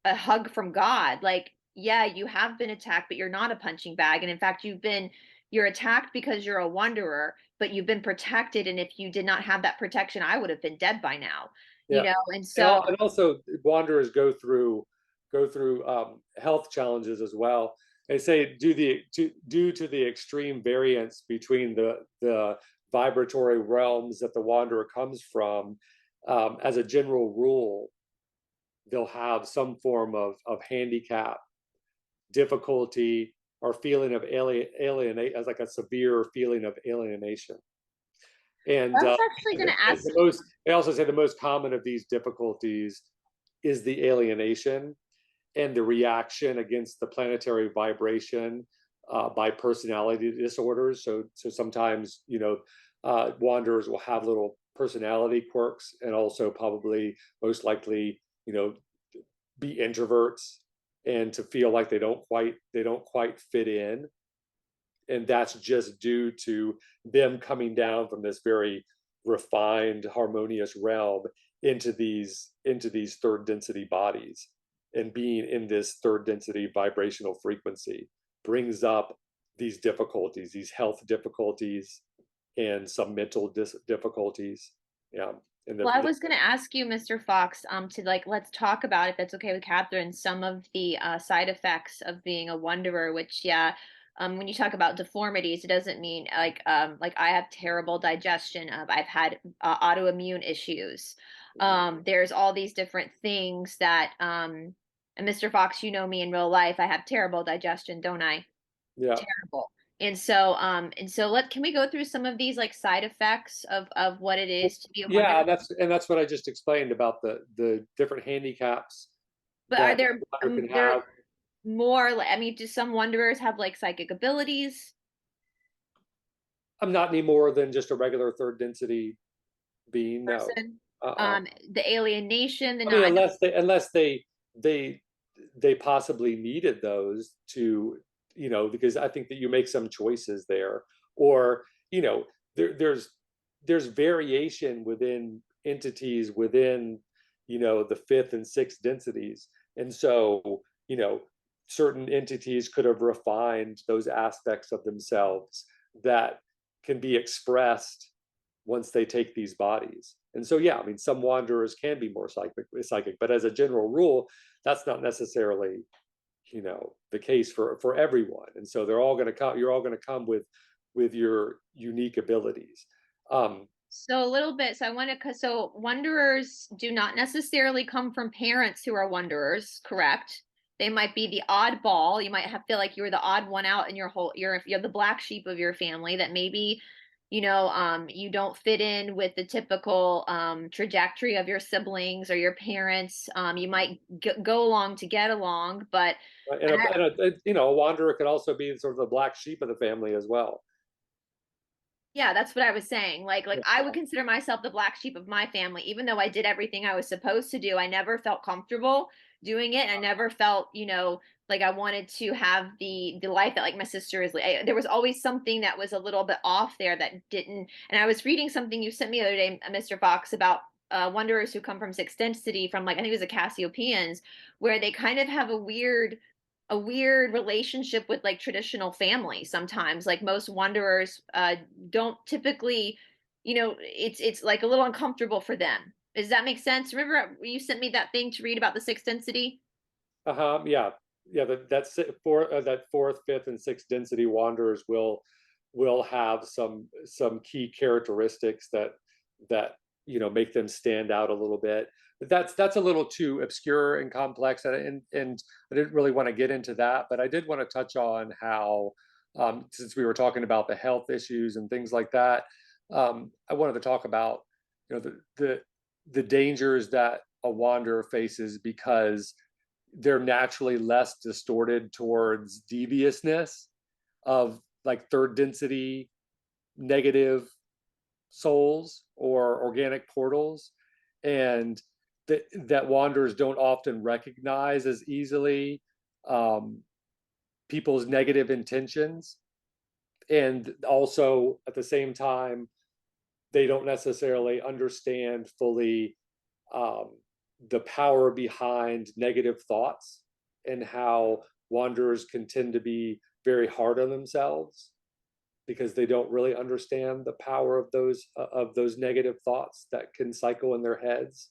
hug from God. Like, yeah, you have been attacked, but you're not a punching bag. And in fact, you're attacked because you're a wanderer, but you've been protected. And if you did not have that protection, I would have been dead by now. Yeah. And so, and also wanderers go through health challenges as well. They say due to the extreme variance between the vibratory realms that the wanderer comes from, as a general rule, they'll have some form of handicap, difficulty, or feeling of alienate, as like a severe feeling of alienation. And I was actually going to ask. they also say the most common of these difficulties is the alienation and the reaction against the planetary vibration by personality disorders. So sometimes, wanderers will have little personality quirks, and also probably most likely, be introverts, and to feel like they don't quite fit in. And that's just due to them coming down from this very refined, harmonious realm into these third density bodies, and being in this third density vibrational frequency brings up these difficulties, these health difficulties, and some mental difficulties. Yeah. Well, I was going to ask you, Mr. Fox, let's talk about, if that's okay with Catherine, some of the side effects of being a wanderer. Which, yeah, when you talk about deformities, it doesn't mean like I have terrible digestion. I've had autoimmune issues. There's all these different things that, and Mr. Fox, you know me in real life. I have terrible digestion, don't I? Yeah. Terrible. And so can we go through some of these like side effects of what it is to be a wanderer? Yeah, that's what I just explained about the different handicaps. But are there can have. more? I mean, do some wanderers have like psychic abilities? I'm not any more than just a regular third density being. Person? No. The alienation, the I mean, not. unless they possibly needed those to, because I think that you make some choices there, or there's there's variation within entities within, the fifth and sixth densities. And so, certain entities could have refined those aspects of themselves that can be expressed once they take these bodies. And so, yeah, I mean, some wanderers can be more psychic, but as a general rule, that's not necessarily, the case for everyone. And so they're all going to come. You're all going to come with your unique abilities. So a little bit. So I want to. So wanderers do not necessarily come from parents who are wanderers, correct? They might be the oddball. You might feel like you were the odd one out in your whole. You're the black sheep of your family that maybe, you don't fit in with the typical trajectory of your siblings or your parents. You might go along to get along, but And, a wanderer could also be sort of the black sheep of the family as well. yeah, that's what I was saying. Like Yeah. I would consider myself the black sheep of my family, even though I did everything I was supposed to do. I never felt comfortable doing it. I never felt, like I wanted to have the life that like my sister is. There was always something that was a little bit off there that didn't. And I was reading something you sent me the other day, Mr. Fox, about wanderers who come from sixth density, from like I think it was the Cassiopeians, where they kind of have a weird relationship with like traditional family sometimes. Like most wanderers don't typically, it's like a little uncomfortable for them. Does that make sense? Remember you sent me that thing to read about the sixth density? Yeah, yeah. That fourth, fifth, and sixth density wanderers will have some key characteristics that make them stand out a little bit. But that's a little too obscure and complex, and I didn't really want to get into that. But I did want to touch on how, since we were talking about the health issues and things like that, I wanted to talk about the dangers that a wanderer faces because they're naturally less distorted towards deviousness of like third density negative souls or organic portals, and that wanderers don't often recognize as easily um, people's negative intentions, and also at the same time they don't necessarily understand fully um, the power behind negative thoughts and how wanderers can tend to be very hard on themselves because they don't really understand the power of those negative thoughts that can cycle in their heads.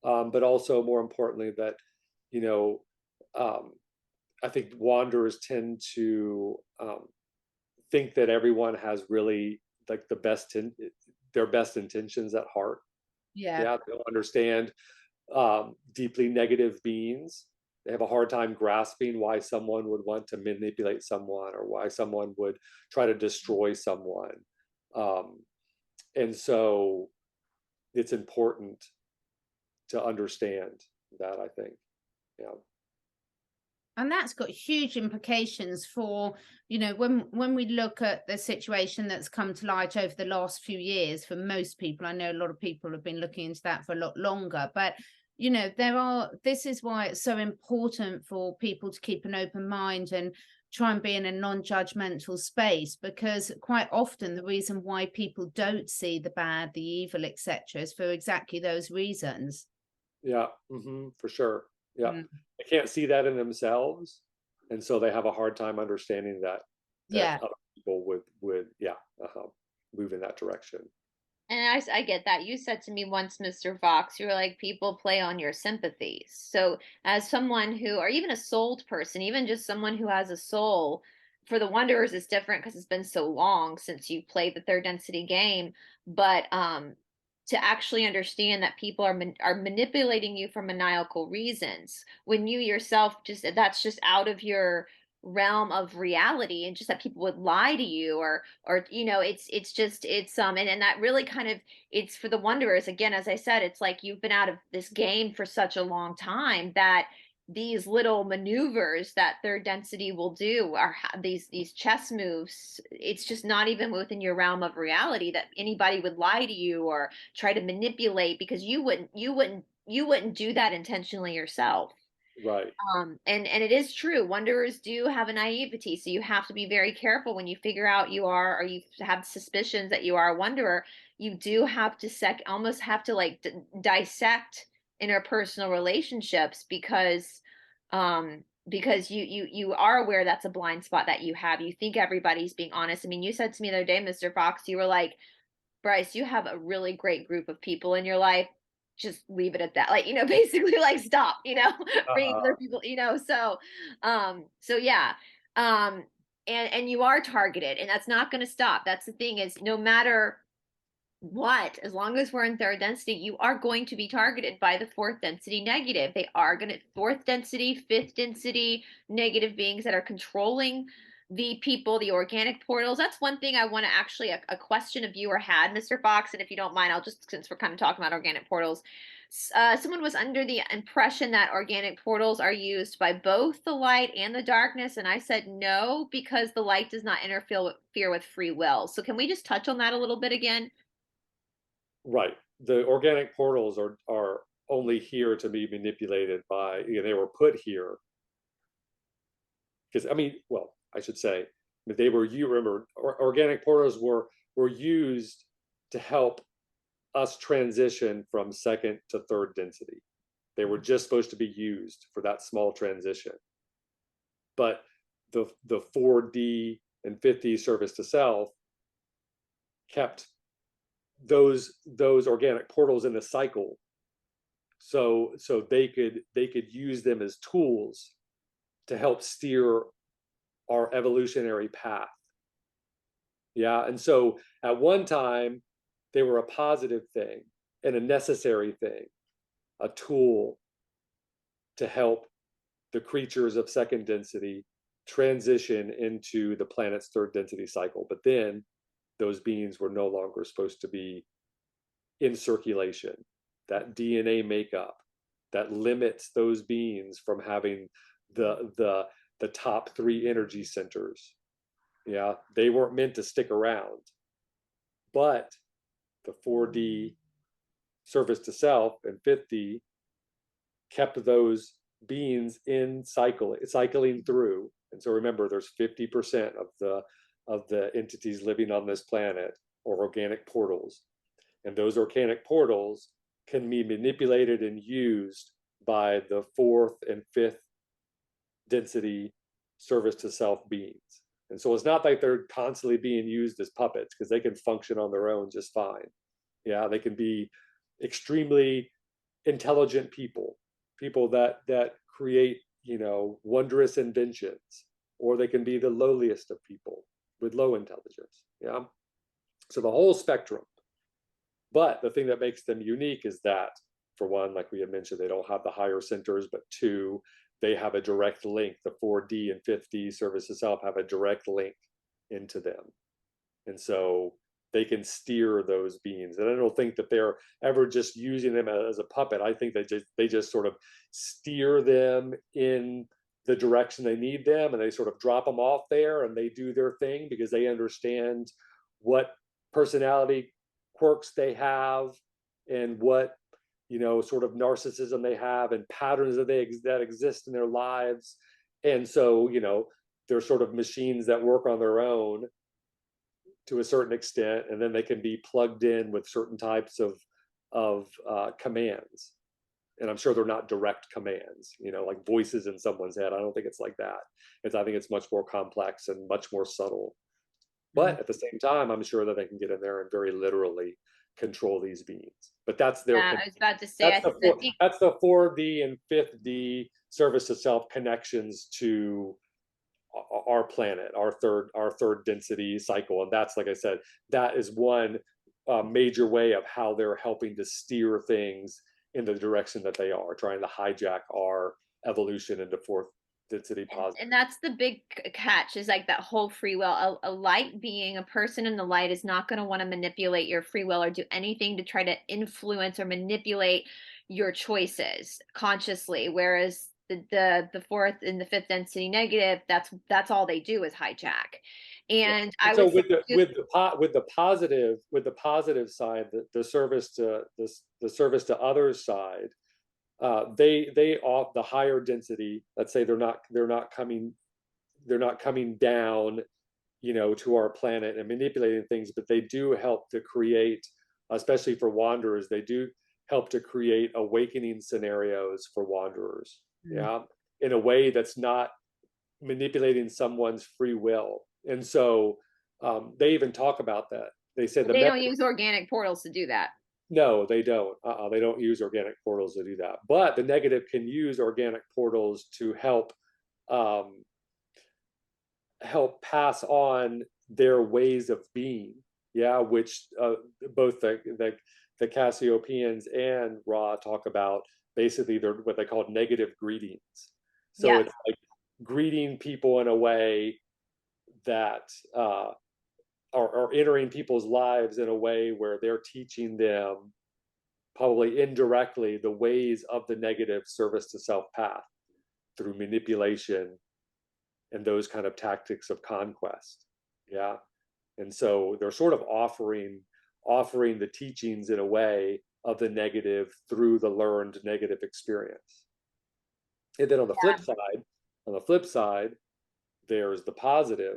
But also, more importantly, that you know, um, I think wanderers tend to think that everyone has really like their best intentions at heart. Yeah. Yeah, they don't understand deeply negative beings. They have a hard time grasping why someone would want to manipulate someone or why someone would try to destroy someone. Um, and so it's important to understand that, I think. Yeah. And that's got huge implications for, when we look at the situation that's come to light over the last few years for most people. I know a lot of people have been looking into that for a lot longer, but this is why it's so important for people to keep an open mind and try and be in a non-judgmental space, because quite often the reason why people don't see the bad, the evil, etc., is for exactly those reasons. Yeah, for sure. Yeah, they can't see that in themselves, and so they have a hard time understanding that Yeah. other people would move in that direction. And I get that. You said to me once, Mr. Fox, you were like, people play on your sympathies. So, as someone who, or even a souled person, even just someone who has a soul, for the Wanderers, it's different because it's been so long since you played the third density game. But to actually understand that people are manipulating you for maniacal reasons, when you yourself that's just out of your realm of reality, and just that people would lie to you, or and that really kind of, it's for the wanderers again, as I said, it's like you've been out of this game for such a long time that these little maneuvers that third density will do are these chess moves. It's just not even within your realm of reality that anybody would lie to you or try to manipulate, because you wouldn't do that intentionally yourself. Right. And it is true. Wanderers do have a naivety, so you have to be very careful when you figure out you are, or you have suspicions that you are a wanderer. you do have to almost have to like dissect interpersonal relationships because you are aware that's a blind spot that you have. You think everybody's being honest. I mean, you said to me the other day, Mr. Fox, you were like, Brice, you have a really great group of people in your life. Just leave it at that. Like, basically like stop, bringing other people, so yeah. And you are targeted, and that's not going to stop. That's the thing, is no matter what, as long as we're in third density, you are going to be targeted by the fourth density negative. They are going to, fourth density, fifth density negative beings that are controlling the people, the organic portals. That's one thing I want to actually, a question a viewer had, Mr. Fox, and if you don't mind, I'll just, since we're kind of talking about organic portals, someone was under the impression that organic portals are used by both the light and the darkness, and I said no, because the light does not interfere with free will. So can we just touch on that a little bit again? Right. The organic portals are only here to be manipulated by, they were put here because, well, I should say, they were, you remember, organic portals were used to help us transition from second to third density. They were just supposed to be used for that small transition. But the 4D and 5D service to self kept those organic portals in the cycle, so they could use them as tools to help steer our evolutionary path. Yeah. And so at one time they were a positive thing and a necessary thing, a tool to help the creatures of second density transition into the planet's third density cycle. But then those beings were no longer supposed to be in circulation. That DNA makeup that limits those beings from having the top 3 energy centers. Yeah, they weren't meant to stick around. But the 4D service to self and 5D kept those beings in cycling through. And so remember, there's 50% of the entities living on this planet or organic portals. And those organic portals can be manipulated and used by the 4th and 5th density service to self beings. And so it's not like they're constantly being used as puppets, because they can function on their own just fine. Yeah, they can be extremely intelligent people that create, wondrous inventions, or they can be the lowliest of people with low intelligence. Yeah. So the whole spectrum. But the thing that makes them unique is that, for one, like we had mentioned, they don't have the higher centers, but 2, they have a direct link. The 4D and 5D service to self have a direct link into them. And so they can steer those beings. And I don't think that they're ever just using them as a puppet. I think they just sort of steer them in the direction they need them, and they sort of drop them off there, and they do their thing because they understand what personality quirks they have and what sort of narcissism they have and patterns that exist in their lives. And so they're sort of machines that work on their own to a certain extent, and then they can be plugged in with certain types of commands. And I'm sure they're not direct commands, like voices in someone's head. I don't think it's like that. I think it's much more complex and much more subtle. But at the same time, I'm sure that they can get in there and very literally control these beings. But that's their. Yeah, I was about to say, that's the 4D and 5D service to self connections to our planet, our third density cycle. And that's, like I said, that is one major way of how they're helping to steer things in the direction that they are, trying to hijack our evolution into fourth density positive. And that's the big catch, is like that whole free will. A light being, a person in the light, is not going to want to manipulate your free will or do anything to try to influence or manipulate your choices consciously. Whereas the 4th and the 5th density negative, that's all they do is hijack. And I so would with the positive side, the service to others side, they off the higher density, let's say they're not coming down to our planet and manipulating things, but they do help to create especially for wanderers, they do help to create awakening scenarios for wanderers. Yeah, in a way that's not manipulating someone's free will. And so they even talk about that. They said They don't use organic portals to do that. No, they don't. They don't use organic portals to do that. But the negative can use organic portals to um, help pass on their ways of being. Yeah, which both the Cassiopeans and Ra talk about. Basically, they're what they call negative greetings. So it's like greeting people in a way that are entering people's lives in a way where they're teaching them, probably indirectly, the ways of the negative service to self path through manipulation and those kind of tactics of conquest. Yeah. And so they're sort of offering the teachings in a way of the negative through the learned negative experience. And then on the flip side, there's the positive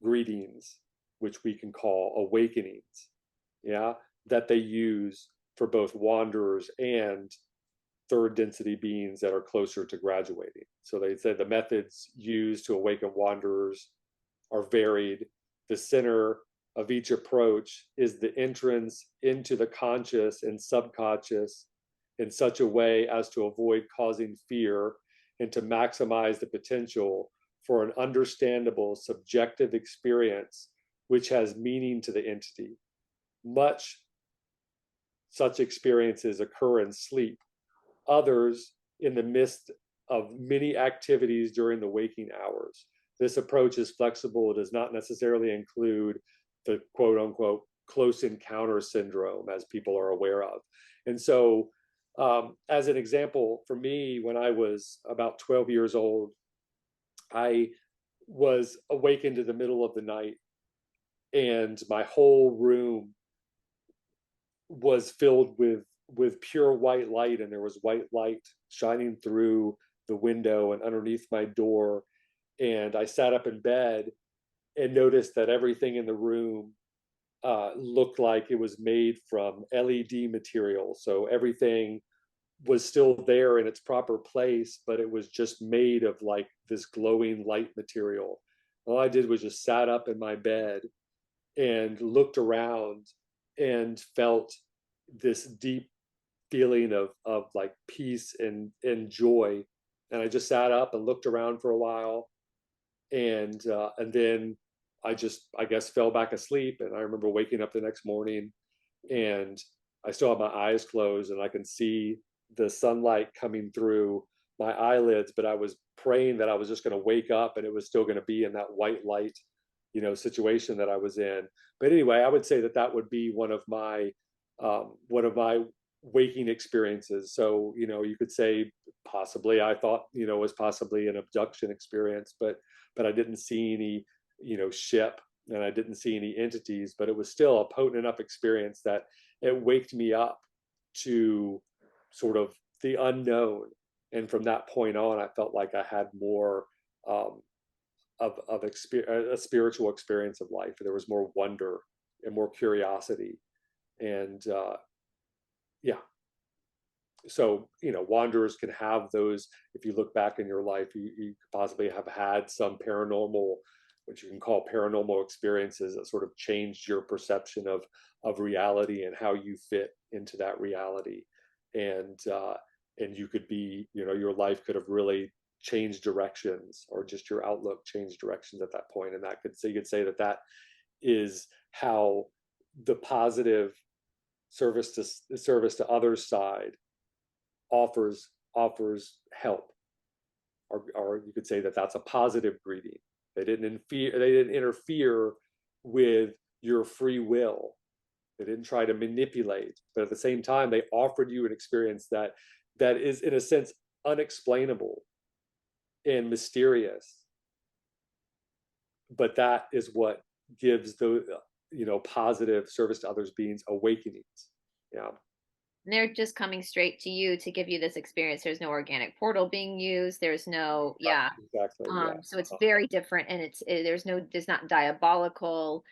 greetings, which we can call awakenings, yeah, that they use for both wanderers and third density beings that are closer to graduating. So they said the methods used to awaken wanderers are varied. The center of each approach is the entrance into the conscious and subconscious in such a way as to avoid causing fear and to maximize the potential for an understandable subjective experience which has meaning to the entity. Much such experiences occur in sleep, others in the midst of many activities during the waking hours. This approach is flexible. It does not necessarily include the quote unquote close encounter syndrome, as people are aware of. And so, as an example, for me, when I was about 12 years old, I was awakened in the middle of the night, and my whole room was filled with pure white light, and there was white light shining through the window and underneath my door. And I sat up in bed and noticed that everything in the room looked like it was made from LED material. So everything was still there in its proper place, but it was just made of like this glowing light material. All I did was just sat up in my bed and looked around and felt this deep feeling of like peace and joy. And I just sat up and looked around for a while, and then I guess fell back asleep. And I remember waking up the next morning, and I still have my eyes closed, and I can see the sunlight coming through my eyelids, but I was praying that I was just going to wake up and it was still going to be in that white light, situation that I was in. But anyway, I would say that would be one of my waking experiences. So, you could say possibly I thought, it was possibly an abduction experience, but I didn't see any, ship, and I didn't see any entities, but it was still a potent enough experience that it waked me up to sort of the unknown. And from that point on, I felt like I had more of a spiritual experience of life. There was more wonder and more curiosity. And yeah. So, wanderers can have those. If you look back in your life, you possibly have had some paranormal, what you can call paranormal experiences that sort of changed your perception of reality and how you fit into that reality. And you could be, your life could have really changed directions, or just your outlook changed directions at that point. And you could say that is how the positive service to others side offers help, or you could say that that's a positive greeting. They didn't interfere with your free will. They didn't try to manipulate, but at the same time, they offered you an experience that is, in a sense, unexplainable and mysterious. But that is what gives the positive service to others beings awakenings. Yeah. And they're just coming straight to you to give you this experience. There's no organic portal being used. There's no, Exactly. Yeah. So it's very different, and there's not diabolical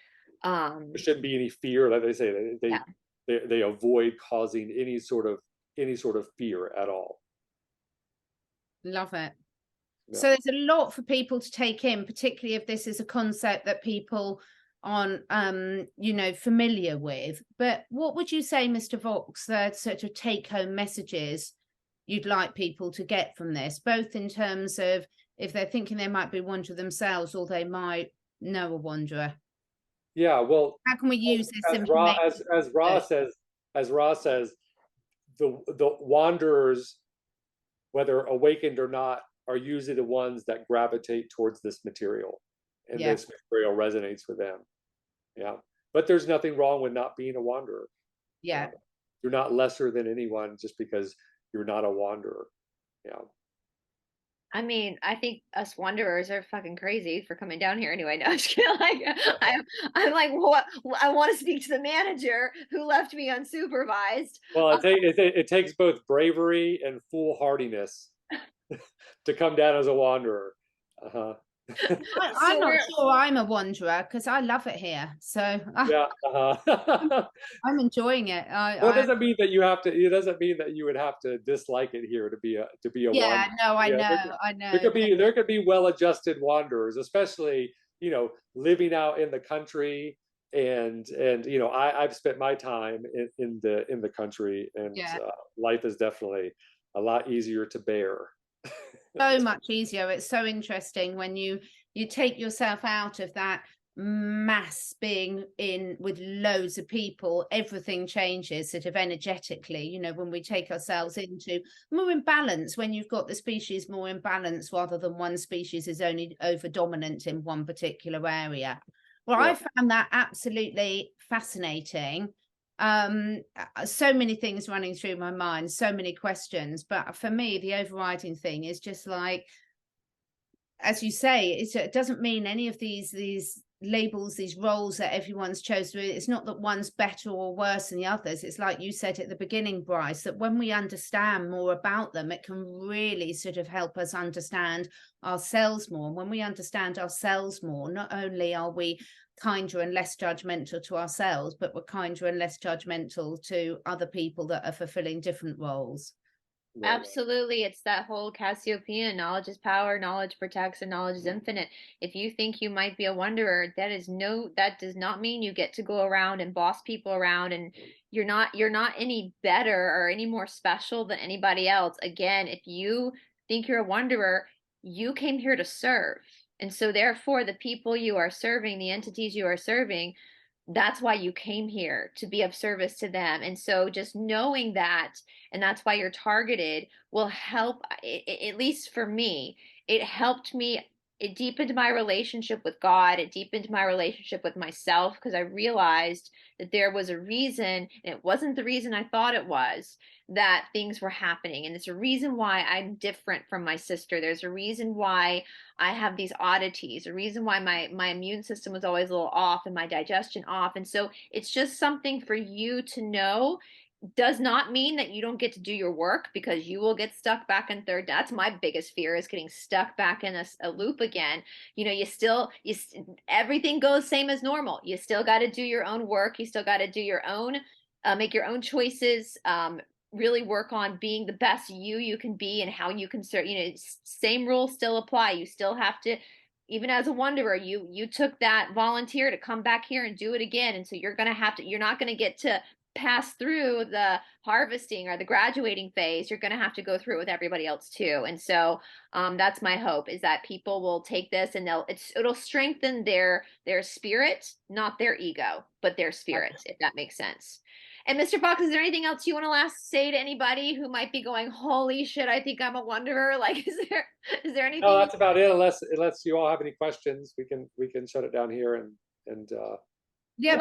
Um, There shouldn't be any fear, like they say. yeah. They avoid causing any sort of fear at all. Love it. Yeah. So there's a lot for people to take in, particularly if this is a concept that people aren't, you know, familiar with. But what would you say, Mr. Fox, that sort of take-home messages you'd like people to get from this, both in terms of if they're thinking they might be a wanderer themselves, or they might know a wanderer? Yeah, well, How can we use this as Ra information? as Ra says, the wanderers, whether awakened or not, are usually the ones that gravitate towards this material, and Yeah. this material resonates with them. Yeah, but there's nothing wrong with not being a wanderer. Yeah. You're not lesser than anyone just because you're not a wanderer. Yeah. I mean, I think us wanderers are fucking crazy for coming down here anyway. No, I'm just kidding. Like, I'm like, what? I want to speak to the manager who left me unsupervised. Well, it takes both bravery and foolhardiness to come down as a wanderer. Uh-huh. I'm not sure I'm a wanderer because I love it here. So Yeah. Uh-huh. I'm enjoying it. Well, it doesn't mean that you have to. It doesn't mean that you would have to dislike it here to be a yeah, wanderer. no, I Yeah, know, I know. there could be well-adjusted wanderers, especially living out in the country, and I've spent my time in the country, and Yeah. life is definitely a lot easier to bear. So much easier. It's so interesting when you take yourself out of that mass being in with loads of people, everything changes sort of energetically, when we take ourselves into more in balance, when you've got the species more in balance rather than one species is only over dominant in one particular area. Well, Yeah. I found that absolutely fascinating. So many things running through my mind, so many questions, but for me the overriding thing is just like, as you say, it doesn't mean any of these labels, these roles that everyone's chosen. It's not that one's better or worse than the others. It's like you said at the beginning, Brice, that when we understand more about them, it can really sort of help us understand ourselves more. And when we understand ourselves more, not only are we kinder and less judgmental to ourselves, but we're kinder and less judgmental to other people that are fulfilling different roles. Right. Absolutely. It's that whole Cassiopean, knowledge is power, knowledge protects, and knowledge is infinite. If you think you might be a wanderer, that does not mean you get to go around and boss people around, and you're not any better or any more special than anybody else. Again, if you think you're a wanderer, you came here to serve. And so therefore the people you are serving, the entities you are serving, that's why you came here, to be of service to them. And so just knowing that, and that's why you're targeted, will help. At least for me, it helped me. It deepened my relationship with God. It deepened my relationship with myself, because I realized that there was a reason, and it wasn't the reason I thought it was, that things were happening. And it's a reason why I'm different from my sister. There's a reason why I have these oddities, a reason why my immune system was always a little off and my digestion off. And so it's just something for you to know. Does not mean that you don't get to do your work, because you will get stuck back in third. That's my biggest fear, is getting stuck back in a loop again. Everything goes same as normal. You still got to do your own work. You still got to do your own, make your own choices, really work on being the best you can be, and how you can serve. Same rules still apply. You still have to, even as a wanderer, you took that volunteer to come back here and do it again. And so you're not going to get to pass through the harvesting or the graduating phase. You're going to have to go through it with everybody else too. And so that's my hope, is that people will take this and it'll strengthen their spirit, not their ego, but their spirit, if that makes sense. And Mr. Fox, is there anything else you want to say to anybody who might be going, holy shit, I think I'm a wanderer? Like, is there anything? No, that's about it. Unless you all have any questions, we can shut it down here and yeah,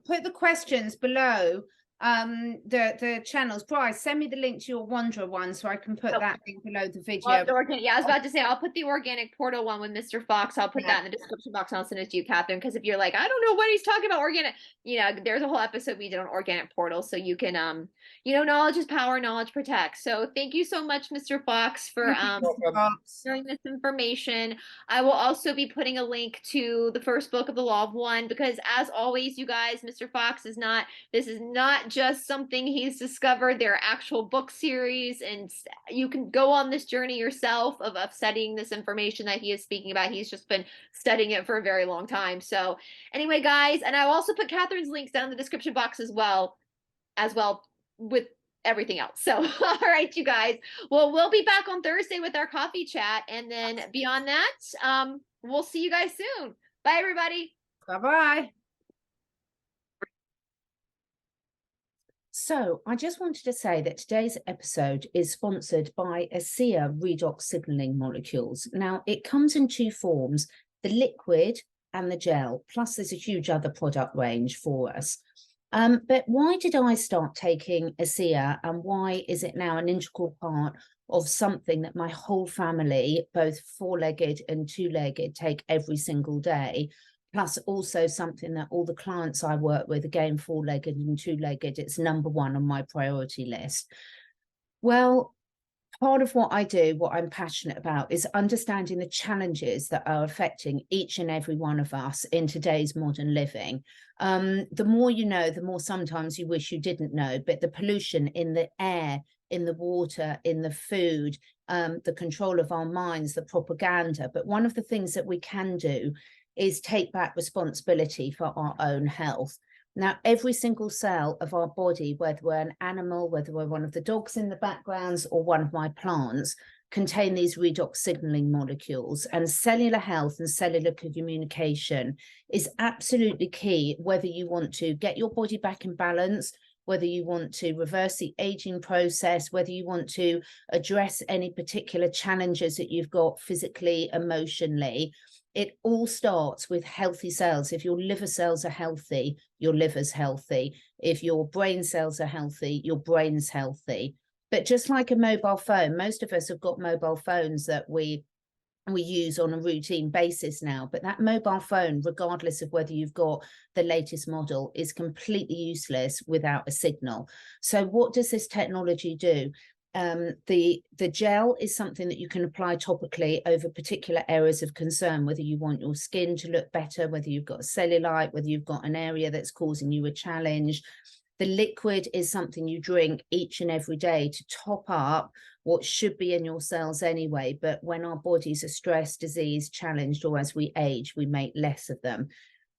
put the questions below. the channels. Brice, send me the link to your Wanderer one so I can put that link below the video. Well, I was about to say, I'll put the organic portal one with Mr. Fox. I'll put that in the description box and I'll send it to you, Catherine, because if you're like, I don't know what he's talking about organic, there's a whole episode we did on organic portal, so you can knowledge is power, knowledge protects. So thank you so much, Mr. Fox, for sharing this information. I will also be putting a link to the first book of the Law of One, because as always, you guys, Mr. Fox this is not just something he's discovered. There are actual book series, and you can go on this journey yourself of studying this information that he is speaking about. He's just been studying it for a very long time. So anyway, guys, and I'll also put Catherine's links down in the description box as well with everything else. So all right, you guys, well, we'll be back on Thursday with our coffee chat, and then beyond that, we'll see you guys soon. Bye, everybody. Bye-bye. So I just wanted to say that today's episode is sponsored by ASEA redox signaling molecules. Now, it comes in two forms, the liquid and the gel, plus there's a huge other product range for us. But why did I start taking ASEA, and why is it now an integral part of something that my whole family, both four-legged and two-legged, take every single day? Plus also something that all the clients I work with, again, four-legged and two-legged, it's number one on my priority list. Well, part of what I do, what I'm passionate about, is understanding the challenges that are affecting each and every one of us in today's modern living. The more you know, the more sometimes you wish you didn't know, but the pollution in the air, in the water, in the food, the control of our minds, the propaganda. But one of the things that we can do is take back responsibility for our own health. Now, every single cell of our body, whether we're an animal, whether we're one of the dogs in the backgrounds or one of my plants, contain these redox signaling molecules, and cellular health and cellular communication is absolutely key, whether you want to get your body back in balance, whether you want to reverse the aging process, whether you want to address any particular challenges that you've got physically, emotionally. It all starts with healthy cells. If your liver cells are healthy, your liver's healthy. If your brain cells are healthy, your brain's healthy. But just like a mobile phone, most of us have got mobile phones that we use on a routine basis now. But that mobile phone, regardless of whether you've got the latest model, is completely useless without a signal. So what does this technology do? The gel is something that you can apply topically over particular areas of concern, whether you want your skin to look better, whether you've got cellulite, whether you've got an area that's causing you a challenge. The liquid is something you drink each and every day to top up what should be in your cells anyway. But when our bodies are stressed, diseased, challenged, or as we age, we make less of them.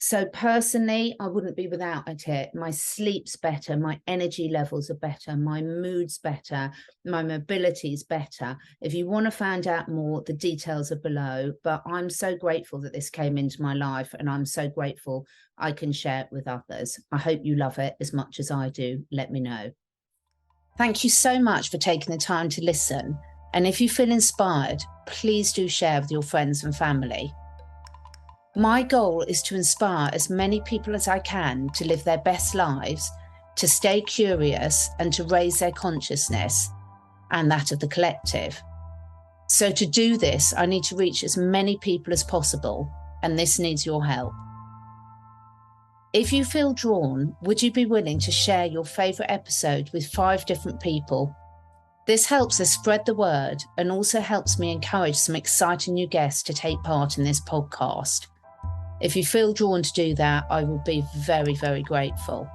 So personally, I wouldn't be without it. My sleep's better, my energy levels are better, my mood's better, my mobility's better. If you want to find out more, the details are below. But I'm so grateful that this came into my life, and I'm so grateful I can share it with others. I hope you love it as much as I do. Let me know. Thank you so much for taking the time to listen. And if you feel inspired, please do share with your friends and family. My goal is to inspire as many people as I can to live their best lives, to stay curious, and to raise their consciousness and that of the collective. So to do this, I need to reach as many people as possible, and this needs your help. If you feel drawn, would you be willing to share your favourite episode with 5 different people? This helps us spread the word and also helps me encourage some exciting new guests to take part in this podcast. If you feel drawn to do that, I will be very, very grateful.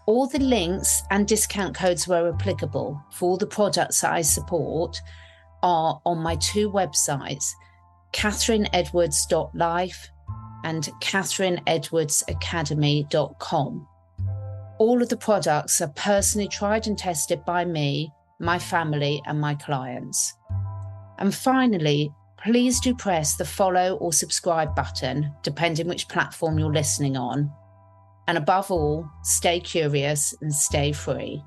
All the links and discount codes where applicable for all the products that I support are on my 2 websites, catherineedwards.life and catherineedwardsacademy.com. All of the products are personally tried and tested by me, my family, and my clients. And finally, please do press the follow or subscribe button, depending which platform you're listening on. And above all, stay curious and stay free.